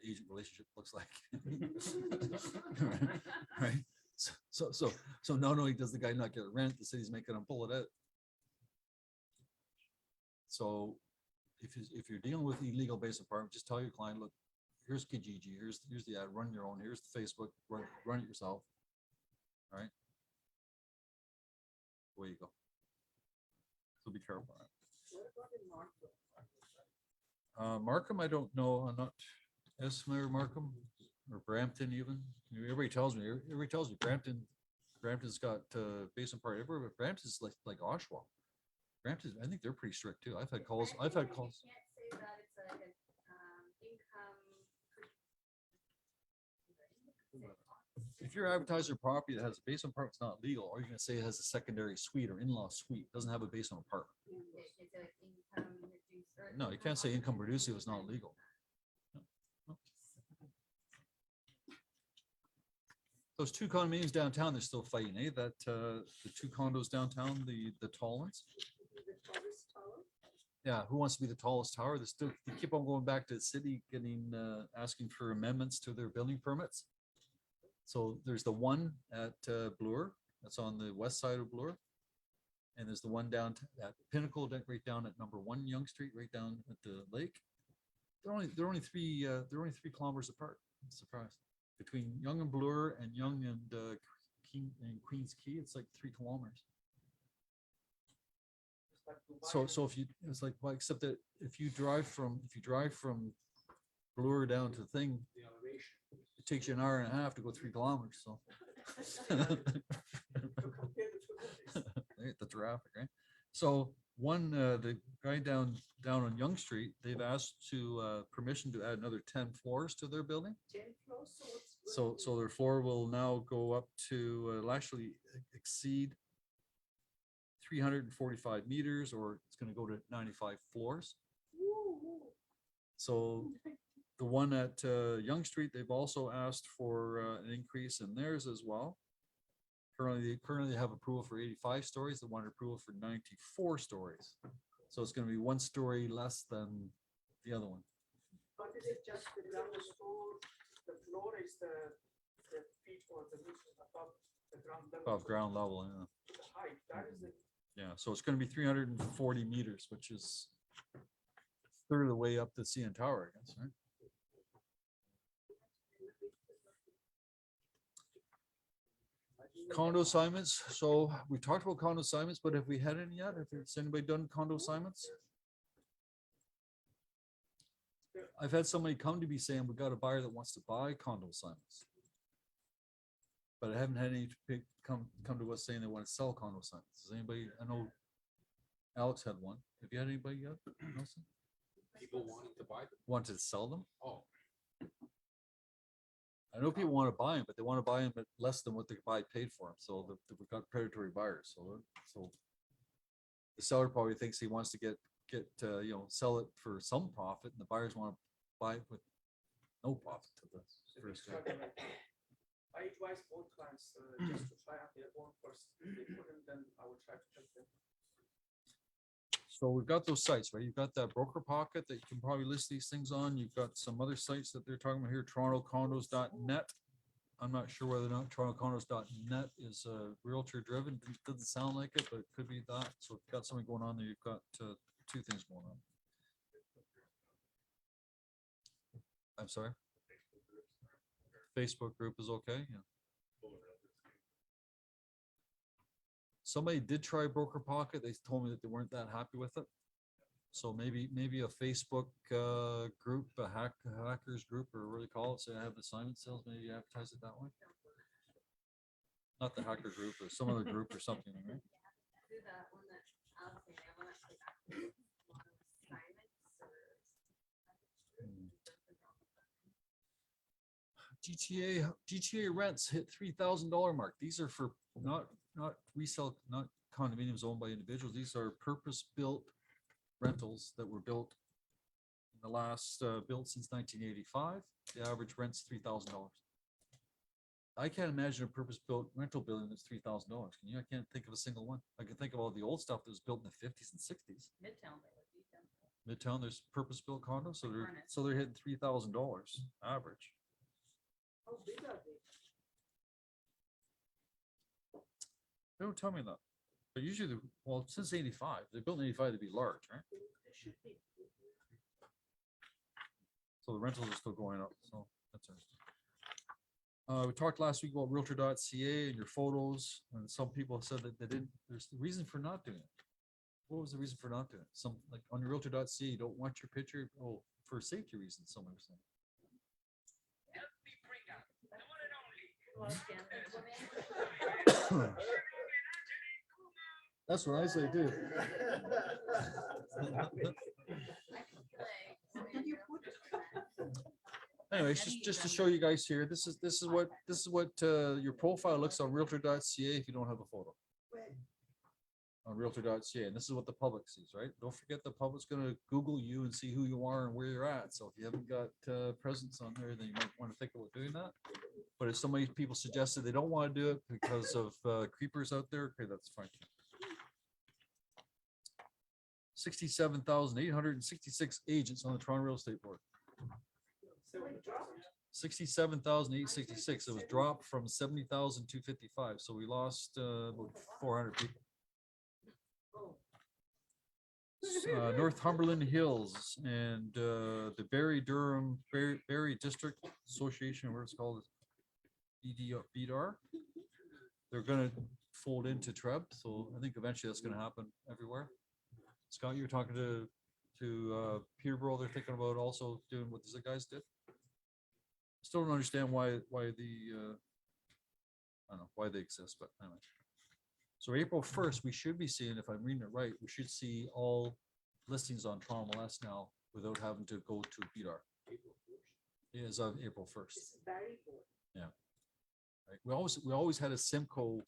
agent relationship looks like? Right? So not only does the guy not get rent, the city's making him pull it out. So if you're dealing with illegal basement apartment, just tell your client, look, here's Kijiji, here's the ad, run your own, here's the Facebook, run it yourself. All right. Away you go. So be careful. What about in Markham? Markham, I don't know. I'm not as familiar with Markham or Brampton even. Everybody tells me Brampton's got basement part everywhere, but Brampton's like Oshawa. Brampton, I think they're pretty strict too. I've had calls. You can't say that it's like an income. If you're advertising a property that has a basement part, it's not legal, or you're gonna say it has a secondary suite or in-law suite, doesn't have a basement apartment. It's like income reducer. No, you can't say income producing was not legal. No. Those two condominiums downtown, they're still fighting, eh? That, the two condos downtown, the tall ones. The tallest tower? Yeah, who wants to be the tallest tower? They keep on going back to the city, asking for amendments to their building permits. So there's the one at Bloor, that's on the west side of Bloor. And there's the one down at Pinnacle, right down at number 1 Yonge Street, right down at the lake. They're only 3 kilometers apart. I'm surprised. Between Yonge and Bloor and Yonge and Queens Quay, it's like 3 kilometers. So if you, it's like, well, except that if you drive from Bloor down to the thing, The elevation. it takes you an hour and a half to go 3 kilometers, so. The traffic, right? So the guy down on Yonge Street, they've asked to permission to add another 10 floors to their building. 10 floors, so what's. So their floor will now go up to, it'll actually exceed 345 meters, or it's gonna go to 95 floors. So the one at Yonge Street, they've also asked for an increase in theirs as well. Currently have approval for 85 stories. They want approval for 94 stories. So it's going to be 1 story less than the other one. But is it just the ground floor? The floor is the feet or the roof above the ground level. Above ground level, yeah. The height, that is the. Yeah, so it's going to be 340 meters, which is a third of the way up the CN Tower, I guess, right? Condo assignments. So we talked about condo assignments, but have we had any yet? Has anybody done condo assignments? I've had somebody come to me saying, we got a buyer that wants to buy condo assignments. But I haven't had any come to us saying they want to sell condo assignments. Does anybody, I know Alex had one. Have you had anybody yet? Nelson? People wanting to buy them? Want to sell them? Oh, I know people want to buy them, but they want to buy them at less than what they buy paid for them. So we've got predatory buyers. So the seller probably thinks he wants to get, sell it for some profit, and the buyers want to buy it with no profit to the first. I advise both clients just to try out their own first. If they couldn't, then I will try to help them. So we've got those sites, right? You've got that broker pocket that you can probably list these things on. You've got some other sites that they're talking about here, torontocondos.net. I'm not sure whether or not torontocondos.net is realtor driven. It doesn't sound like it, but it could be that. So you've got something going on there. You've got two things going on. I'm sorry. Facebook group is okay, yeah. Somebody did try Broker Pocket. They told me that they weren't that happy with it. So maybe a Facebook group, a hackers group, or what do you call it? Say I have assignment sales, maybe advertise it that way. Not the hacker group, or some other group or something, right? Do that one that Alex said, I want to say that. A lot of assignments or- GTA rents hit $3,000 mark. These are for not resale, not condominiums owned by individuals. These are purpose-built rentals that were built in the last, built since 1985. The average rent's $3,000. I can't imagine a purpose-built rental building that's $3,000. Can you? I can't think of a single one. I can think of all the old stuff that was built in the 50s and 60s. Midtown, they would be done. Midtown, there's purpose-built condos, so Like they're, Furnace. so they're hitting $3,000 average. How big are they? They don't tell me that. But usually, well, since 85, they built in 85 to be large, right? They should be. So the rentals are still going up, so that's interesting. We talked last week about realtor.ca and your photos, and some people said that they didn't, there's the reason for not doing it. What was the reason for not doing it? Some, like on your realtor.ca, you don't want your picture, for safety reasons, someone was saying. Well, cameras were made. That's what I say too. Did you put Anyways, just to show you guys here, this is what your profile looks on realtor.ca if you don't have a photo. On realtor.ca, and this is what the public sees, right? Don't forget the public's gonna Google you and see who you are and where you're at. So if you haven't got presence on there, then you might want to think about doing that. But if so many people suggested they don't want to do it because of creepers out there, okay, that's fine. 67,866 agents on the Toronto Real Estate Board. 67,866. It was dropped from 70,255. So we lost about 400 people. Northumberland Hills and the Durham District Association, where it's called BDR. They're gonna fold into TREB, so I think eventually that's gonna happen everywhere. Scott, you were talking to Peterborough. They're thinking about also doing what the guys did. Still don't understand why the I don't know why they exist, but anyway. So April 1st, we should be seeing, if I'm reading it right, we should see all listings on Toronto MLS now without having to go to BDR. It is on April 1st. This is very good. Right? We always had a Simcoe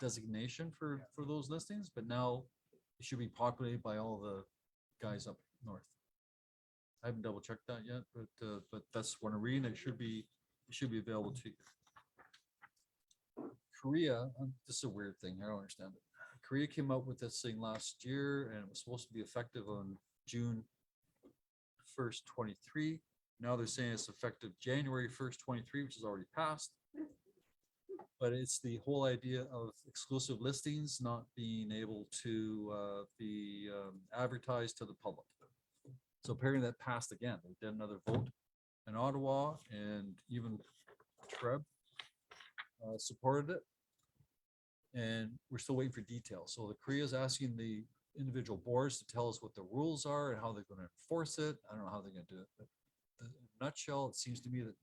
designation for those listings, but now it should be populated by all the guys up north. I haven't double checked that yet, but that's when I'm reading it should be available to you. Korea, this is a weird thing. I don't understand it. Korea came out with this thing last year and it was supposed to be effective on June 1st, 23. Now they're saying it's effective January 1st, 23, which is already passed. But it's the whole idea of exclusive listings not being able to be advertised to the public. So apparently that passed again. They did another vote in Ottawa and even TREB supported it. And we're still waiting for details. So the Korea is asking the individual boards to tell us what the rules are and how they're going to enforce it. I don't know how they're going to do it, but in a nutshell, it seems to me that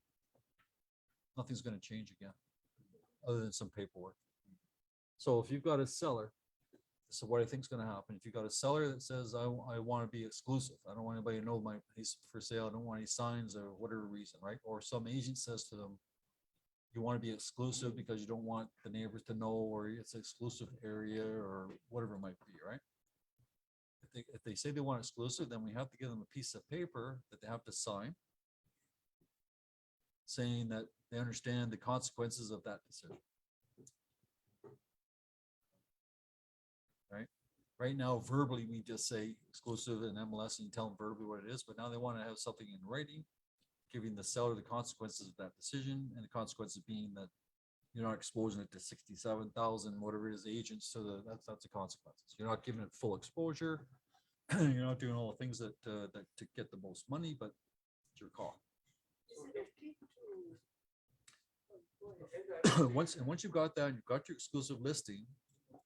nothing's going to change again, other than some paperwork. So if you've got a seller So what I think is gonna happen, if you got a seller that says, I wanna be exclusive, I don't want anybody to know my place for sale, I don't want any signs or whatever reason, right? Or some agent says to them, you wanna be exclusive because you don't want the neighbors to know, or it's an exclusive area, or whatever it might be, right? If they say they want exclusive, then we have to give them a piece of paper that they have to sign, saying that they understand the consequences of that decision. Right? Right now, verbally, we just say exclusive and MLS and you tell them verbally what it is, but now they want to have something in writing, giving the seller the consequences of that decision, and the consequences being that you're not exposing it to 67,000, whatever it is, agents, so that's the consequences. You're not giving it full exposure. You're not doing all the things that to get the most money, but it's your call. Is it okay to? Go ahead. Once you've got that, you've got your exclusive listing,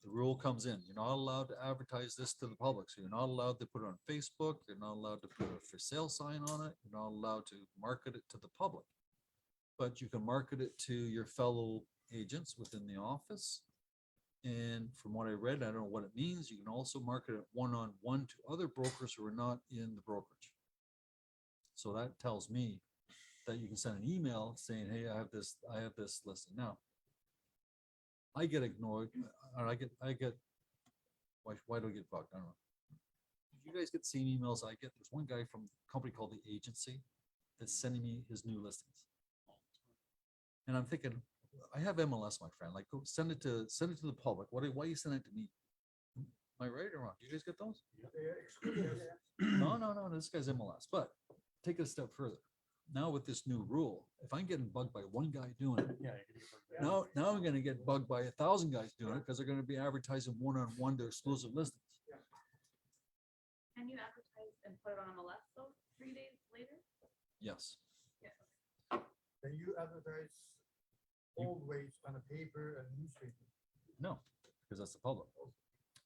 the rule comes in. You're not allowed to advertise this to the public. So you're not allowed to put it on Facebook. You're not allowed to put a for sale sign on it. You're not allowed to market it to the public. But you can market it to your fellow agents within the office. And from what I read, I don't know what it means. You can also market it one-on-one to other brokers who are not in the brokerage. So that tells me that you can send an email saying, hey, I have this listing now. I get ignored, or I get, why do I get bugged? I don't know. You guys get the same emails I get. There's one guy from a company called The Agency that's sending me his new listings. And I'm thinking, I have MLS, my friend, like go send it to the public. Why you send it to me? Am I right or wrong? Do you guys get those? No, this guy's MLS, but take it a step further. Now with this new rule, if I'm getting bugged by one guy doing it, now I'm gonna get bugged by 1,000 guys doing it because they're gonna be advertising one-on-one to exclusive listings. Can you advertise and put it on MLS though, 3 days later? Yes. Can you advertise always on a paper and newspaper? No, because that's the public.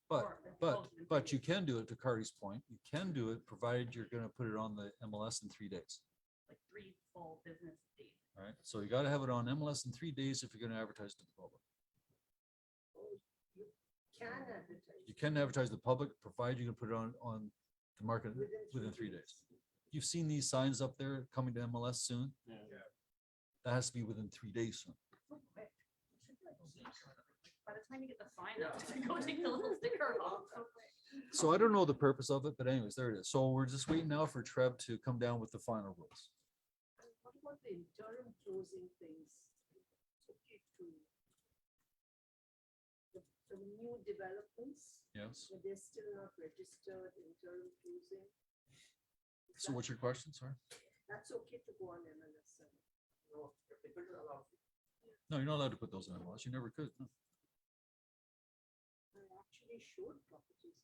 But, Or it's but, posted in but 3 you can do it, to Cardy's point, you can do it provided you're gonna put it on the MLS in 3 days. Like 3 full business days. All right, so you gotta have it on MLS in 3 days if you're gonna advertise to the public. Can advertise. You can advertise to the public, provided you can put it on the market within 3 days. You've seen these signs up there coming to MLS soon. Yeah. That has to be within 3 days soon. So quick. It should be like by the time you get the sign up, go take the little sticker off. So quick. So I don't know the purpose of it, but anyways, there it is. So we're just waiting now for Trev to come down with the final rules. And what about the interim closing things? It's okay to the new developments, Yes. but they're still not registered, interim closing. Is So what's your question, sorry? That's okay to go on MLS. No, if the builder allows it. No, you're not allowed to put those in MLS. You never could. No. I actually showed properties.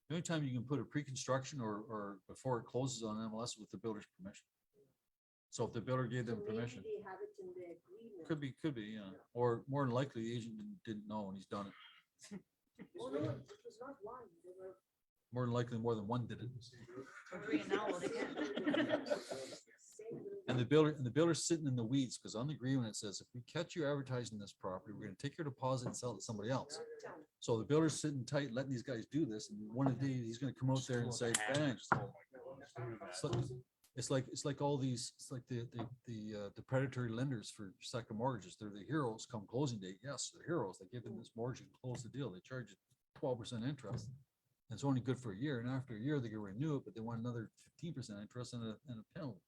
The only time you can put a pre-construction or before it closes on MLS with the builder's permission. So if the builder gave So them maybe permission, they have it in their agreement. could be, yeah. Or more than likely, the agent didn't know and he's done it. Oh, no, it was not one. There were More than likely, more than one did it. We're doing it now again. same. And the builder's sitting in the weeds because on the agreement it says, if we catch you advertising this property, we're gonna take your deposit and sell it to somebody else. So the builder's sitting tight, letting these guys do this, and one of the days he's gonna come out there and say, bang. It's like all these, it's like the predatory lenders for second mortgages. They're the heroes come closing date. Yes, they're heroes. They give them this mortgage and close the deal. They charge you 12% interest. And it's only good for a year. And after a year, they can renew it, but they want another 15% interest and a penalty.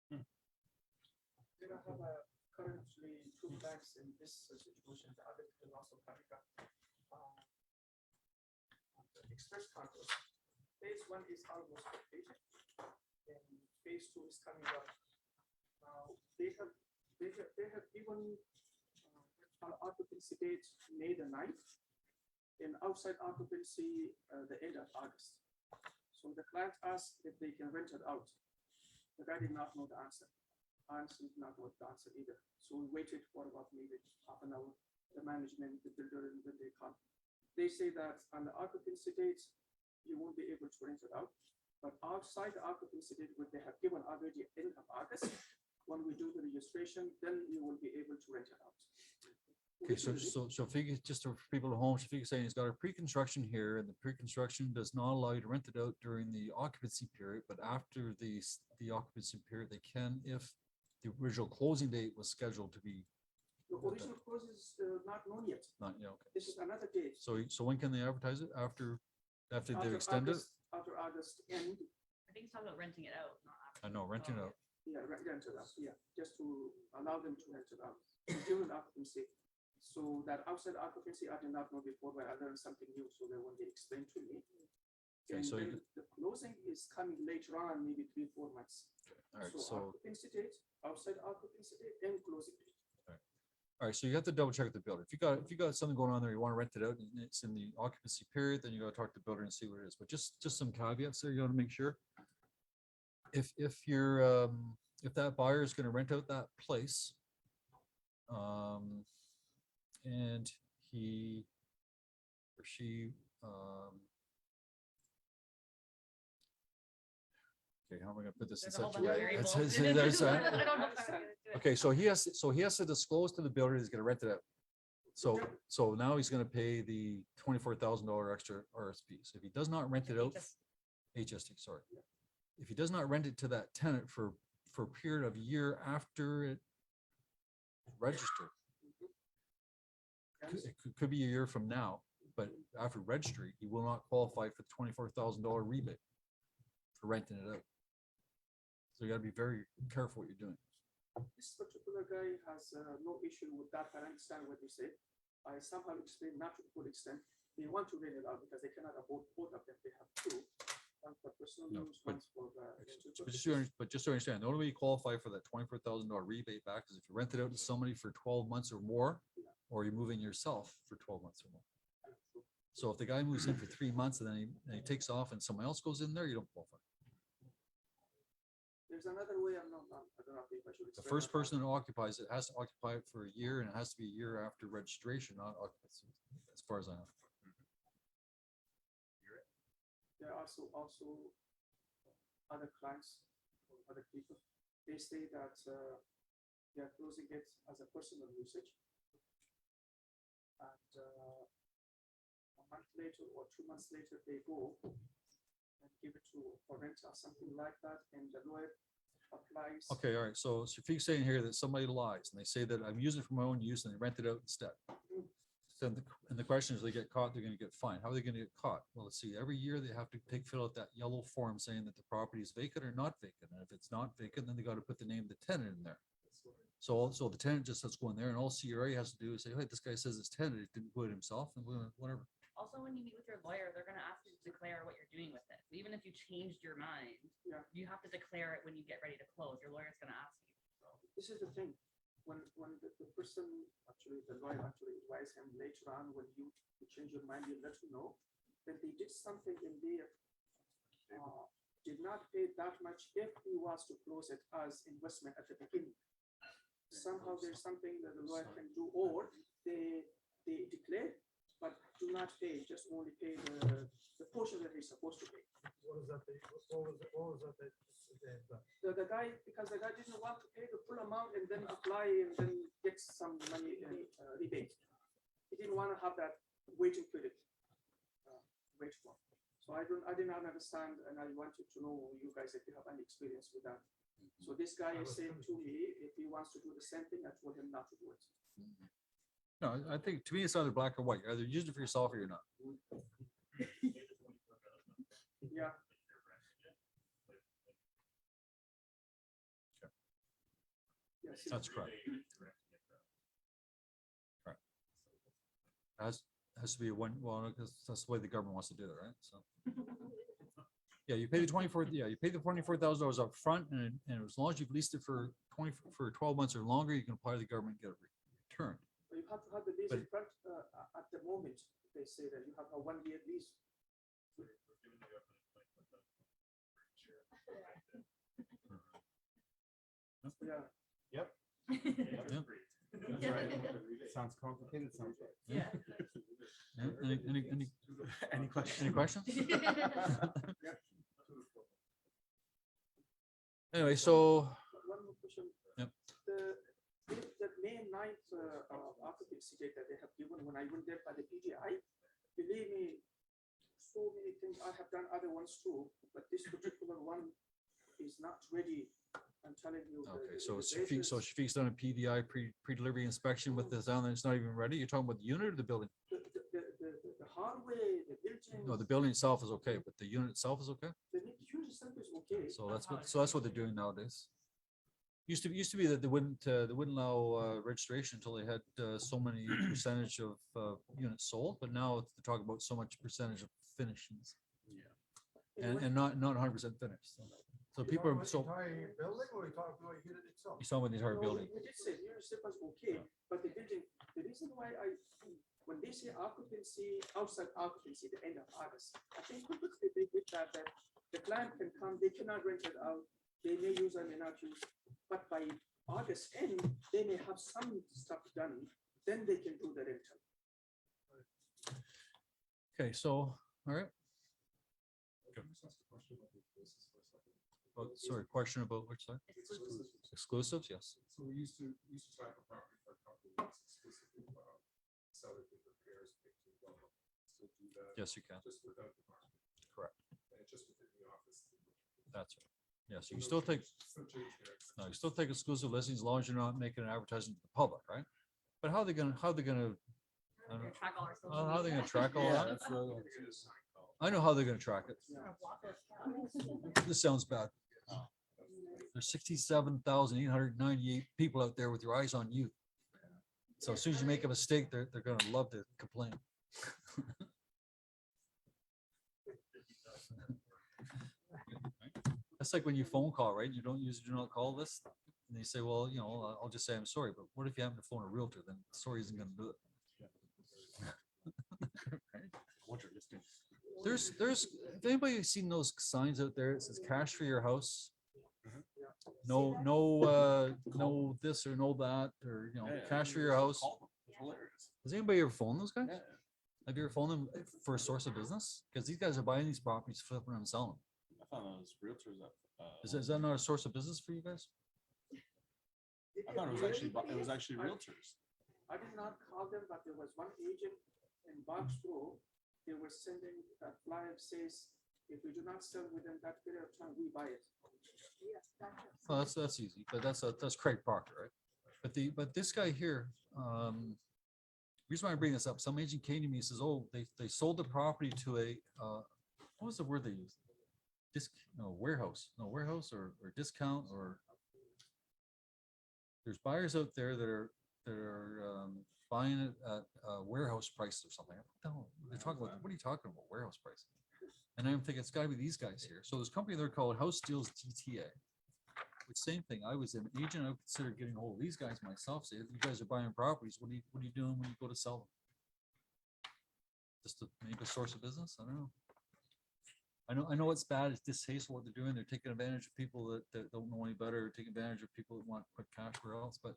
We don't have currently 2 banks in this situation. The other two also coming up. The Express Concourse. Phase 1 is almost completed. And phase 2 is coming up. Now, they have given occupancy date May the 9th. And outside occupancy, the end of August. So the client asked if they can rent it out. But I did not know the answer. I did not know the answer either. So we waited for about maybe half an hour. The management, the builder, and then they come. They say that on the occupancy dates, you won't be able to rent it out. But outside the occupancy date, what they have given already end of August, when we do the registration, then you will be able to rent it out. Okay, so, literally. so figure, just for people at home, Shafiq is saying he's got a pre-construction here, and the pre-construction does not allow you to rent it out during the occupancy period, but after the occupancy period, they can if the original closing date was scheduled to be The original close is not known yet. not, yeah, okay. This is another date. So when can they advertise it? After they've After extended it? August- After August end, I think he's talking about renting it out, not. I know, renting it Oh, out. yeah, rent it out, yeah, just to allow them to rent it out during occupancy. So that outside occupancy, I did not know before, but I learned something new, so that when they explained to me. Okay, And so you then the closing is coming later on, maybe 3-4 months. All right, So so, occupancy date, outside occupancy date, and closing date. all right, so you have to double check with the builder. If you got something going on there, you want to rent it out and it's in the occupancy period, then you gotta talk to the builder and see what it is. But just some caveats there, you gotta make sure. If you're, if that buyer is gonna rent out that place, and he or she, okay, how am I gonna put this in There's a whole such a bunch of way? variables. That's- I don't know if I'm gonna do it. Okay, so he has to disclose to the builder he's gonna rent it out. So now he's gonna pay the $24,000 extra RSP. So if he does not rent it out, HST, sorry. If he does not rent it to that tenant for a period of a year after it registered, could be a year from now, but after registry, he will not qualify for the $24,000 rebate for renting it out. So you gotta be very careful what you're doing. This particular guy has no issue with that. I understand what you said. I somehow explained not to the full extent. They want to rent it out because they cannot afford both of them. They have two. One for personal No, use, but- one's for the. But just to understand, the only way you qualify for that $24,000 rebate back is if you rent it out to somebody for 12 months or more, or you move in yourself for 12 months or more. So if the guy moves in for 3 months and then he takes off and someone else goes in there, you don't qualify. There's another way. I don't know if I should. The explain first that. person that occupies it has to occupy it for a year, and it has to be a year after registration, not occupancy, as far as I know. There are also other clients, or other people. They say that they are closing it as a personal usage. And a month later or 2 months later, they go and give it to for rent or something like that, and the lawyer applies. Okay, all right, so Shafiq's saying here that somebody lies, and they say that I'm using it for my own use, and they rent it out instead. And the question is, they get caught, they're gonna get fined. How are they gonna get caught? Well, let's see, every year they have to fill out that yellow form saying that the property is vacant or not vacant. And if it's not vacant, then they gotta put the name of the tenant in there. So the tenant just has to go in there, and all CRA has to do is say, hey, this guy says it's tenant, he didn't do it himself, and whatever. Also, when you meet with your lawyer, they're gonna ask you to declare what you're doing with it. Even if you changed your mind, Yeah. you have to declare it when you get ready to close. Your lawyer's gonna ask you. This is the thing, when the person, actually, the lawyer actually advised him later on, when you change your mind, you let him know that they did something in there. Did not pay that much if he was to close it as investment at the beginning. Somehow there's something that the lawyer can do, or they declare, but do not pay, just only pay the portion that they're supposed to pay. What is that? What was that? The guy, because the guy didn't want to pay the full amount and then apply and then get some money rebate. He didn't want to have that waiting period. Wait for. So I did not understand, and I wanted to know you guys if you have any experience with that. So this guy is saying to me, if he wants to do the same thing, I told him not to do it. No, I think, to me, it's either black or white. You're either using it for yourself or you're not. Yeah. Yes. That's correct. Correct. Has to be one, well, because that's the way the government wants to do it, right? So. Yeah, you pay the $24,000 up front, and as long as you've leased it for 12 months or longer, you can apply to the government and get it returned. You have to have the lease But- in front at the moment. They say that you have a 1-year lease. Yeah. Sounds complicated, sounds right. Yeah. Any questions? Any questions? Anyway, so, One more question. Yep. The May 9th occupancy date that they have given when I went there by the PGI, believe me, so many things, I have done other ones too, but this particular one is not ready. I'm telling you. Okay, so Shafiq's done a PDI pre-delivery inspection with this down there, it's not even ready. You're talking about the unit or the building? The hardware, the building. No, the building itself is okay, but the unit itself is okay? The unit itself is okay. So that's what they're doing nowadays. Used to be that they wouldn't allow registration until they had so many percentage of units sold, but now they're talking about so much percentage of finishings. Yeah. And not 100% finished. So people are, so Entire building, or you talking about unit itself? he's talking about the entire No, building. We did say unit itself was okay, but the building, the reason why when they say occupancy, outside occupancy, the end of August, I think they did that the client can come, they cannot rent it out, they may use or may not use, but by August end, they may have some stuff done, then they can do the rental. Okay, so, all right. Oh, sorry, question about which side? Exclusives, yes. So we used to track a property for a couple of weeks exclusively about seller did repairs, still do that. Yes, you can. Just without the market. Correct. And just within the office. That's right. Yeah, so you still take, No change there. no, you still take exclusive listings as long as you're not making an advertisement to the public, right? But how are they gonna, I don't know, Track all our social how are they media. gonna track all Yeah, that? that's the. I know how they're gonna track it. This sounds bad. There's 67,898 people out there with your eyes on you. So as soon as you make a mistake, they're gonna love to complain. That's like when you phone call, right? You don't use do not call list. And they say, well, I'll just say I'm sorry, but what if you happen to phone a realtor? Then sorry isn't gonna do it. There's, if anybody's seen those signs out there, it says cash for your house. No this or no that, or, cash for your house. Has anybody ever phoned those guys? Have you ever phoned them for a source of business? Because these guys are buying these properties, flipping them, and selling them. I thought it was realtors that. Is that not a source of business for you guys? I thought it was actually realtors. I did not call them, but there was one agent in Box Row. They were sending a flyer says, if we do not sell within that period of time, we buy it. Well, that's easy, but that's Craig Parker, right? But this guy here, reason why I bring this up, some agent came to me and says, oh, they sold the property to a, what was the word they used? Warehouse or discount, or there's buyers out there that are buying it at warehouse price or something. They're talking about, what are you talking about, warehouse price? And I'm thinking it's gotta be these guys here. So there's a company there called House Deals GTA. Which same thing, I was an agent, I would consider getting a hold of these guys myself, say, if you guys are buying properties, what are you doing when you go to sell them? Just to make a source of business, I don't know. I know it's bad, it's distasteful what they're doing, they're taking advantage of people that don't know any better, or taking advantage of people that want quick cash or else, but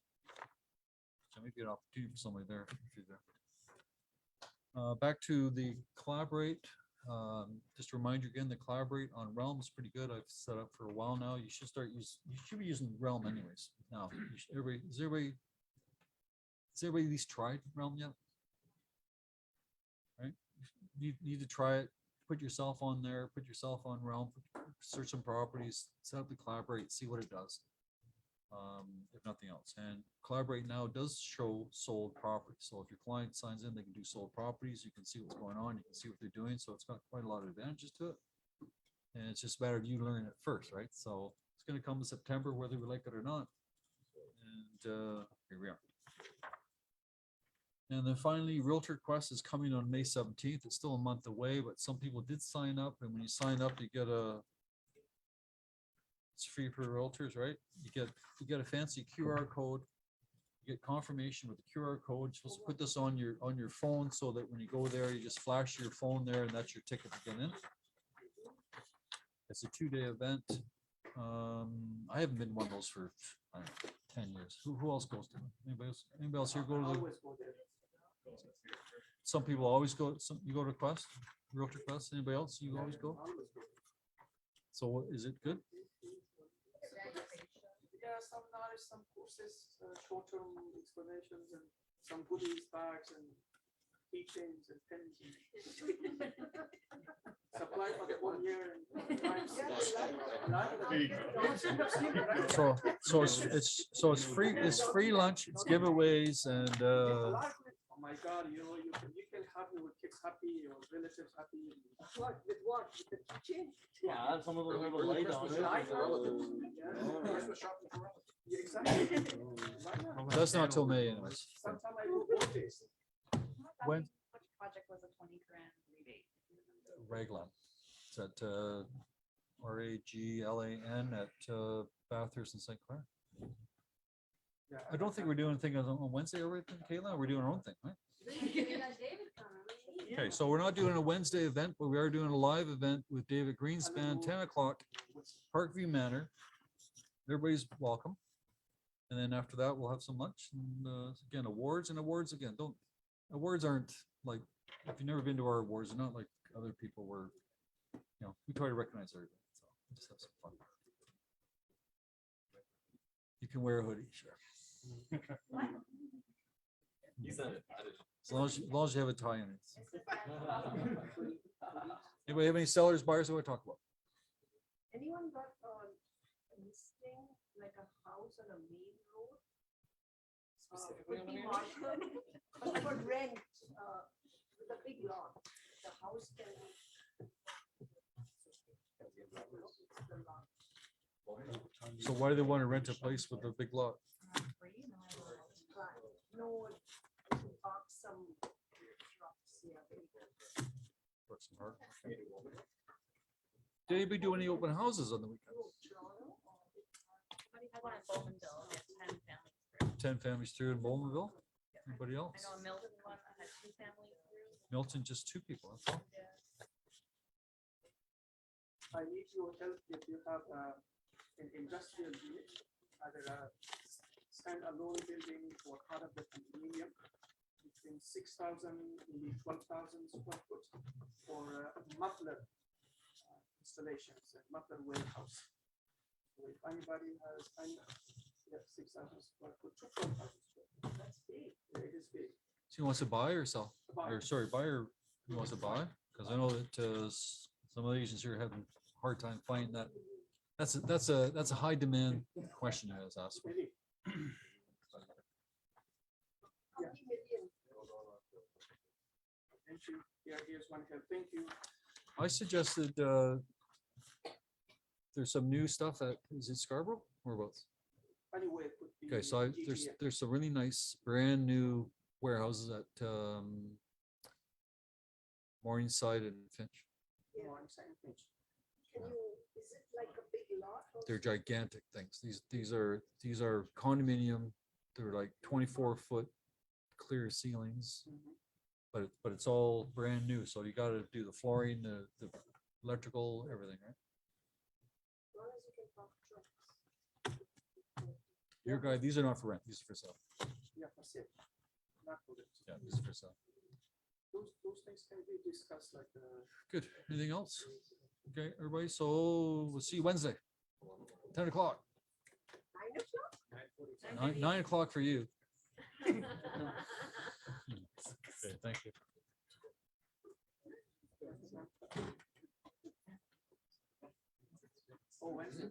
there may be an opportunity for somebody there if you're there. Back to the Collaborate, just to remind you again, the Collaborate on Realm is pretty good. I've set up for a while now. You should be using Realm anyways. Now, has everybody at least tried Realm yet? Right? You need to try it. Put yourself on there, put yourself on Realm, search some properties, set up the Collaborate, see what it does. If nothing else. And Collaborate now does show sold properties. So if your client signs in, they can do sold properties. You can see what's going on. You can see what they're doing. So it's got quite a lot of advantages to it. And it's just a matter of you learning it first, right? So it's going to come in September, whether we like it or not. And here we are. And then finally, Realtor Quest is coming on May 17th. It's still a month away, but some people did sign up. And when you sign up, you get it's free for realtors, right? You get a fancy QR code. You get confirmation with the QR code. You're supposed to put this on your phone so that when you go there, you just flash your phone there and that's your ticket to get in. It's a 2-day event. I haven't been to one of those for I don't know, 10 years. Who else goes to them? Anybody else here go to the? Always go there. Some people always go. You go to Quest, Realtor Quest. Anybody else? You always go. Always go. So is it good? Yeah, seminars, some courses, short-term explanations and some goodies bags and keychains and pens. Supply for the whole year. So it's free lunch, it's giveaways and, Oh my God, you know, you can have your kids happy, your relatives happy. What, with what? With the kitchen? Yeah, some of them have a Early light on Christmas it. shopping for relatives. Yeah. Christmas shopping for relatives. Yeah, exactly. Why not? that's not till May anyways. Sometime I do both days. When? Which project was a 20 grand rebate? Raglan. It's at Raglan at Bathurst and St. Clair. Yeah, I don't think we're doing anything on Wednesday, are we, Kayla? We're doing our own thing, right? Okay, so we're not doing a Wednesday event, but we are doing a live event with David Greenspan, 10 o'clock, Parkview Manor. Everybody's welcome. And then after that, we'll have some lunch and again, awards again. Awards aren't like, if you've never been to our awards, they're not like other people were, you know, we try to recognize everybody. So we just have some fun. You can wear a hoodie, sure. You said it. I didn't. As long as you have a tie in it. Anybody have any sellers, buyers that we talk about? Anyone got a listing, like a house on a main road? Specifically on the main But for rent, with a big lot, the house can be. The lot. So why do they want to rent a place with a big lot? No, to park some trucks, yeah. Work some hard. Did anybody do any open houses on the weekend? Somebody had one in Bowmanville, we had 10 families. 10 families through in Bowmanville? Anybody else? I know a Milton one that had 2 families through. Milton, just 2 people. That's all. I need your help if you have an industrial unit, either a standalone building or part of the condominium between 6,000, maybe 12,000 square foot for muffler installations and muffler warehouse. So if anybody has any, 6,000 square foot to 12,000 square foot, that's big. Yeah, it is big. So he wants to buy or sell? Buy. Or sorry, buyer who wants to buy? Because I know that some of the agents here are having a hard time finding that. That's a high demand question I was asked. Maybe. How many million? Thank you. Yeah, here's one here. Thank you. I suggested there's some new stuff that is in Scarborough or both. Anyway, it could be. Okay, so there's some really nice brand new warehouses at Morningside and Finch. Yeah. No, I'm saying Finch. Can you, is it like a big lot? or They're gigantic things. These are condominium. They're like 24-foot clear ceilings, Mhm. but it's all brand new. So you got to do the flooring, the electrical, everything, right? As long as you can park trucks. Your guy, these are not for rent. These are for sale. Yeah, that's it. Not for it. Yeah, these are for sale. Those things can be discussed like. Good. Anything else? Okay, everybody. So we'll see you Wednesday, 10 o'clock. 9 o'clock? 9 o'clock for you. Okay, thank you. Oh, Wednesday.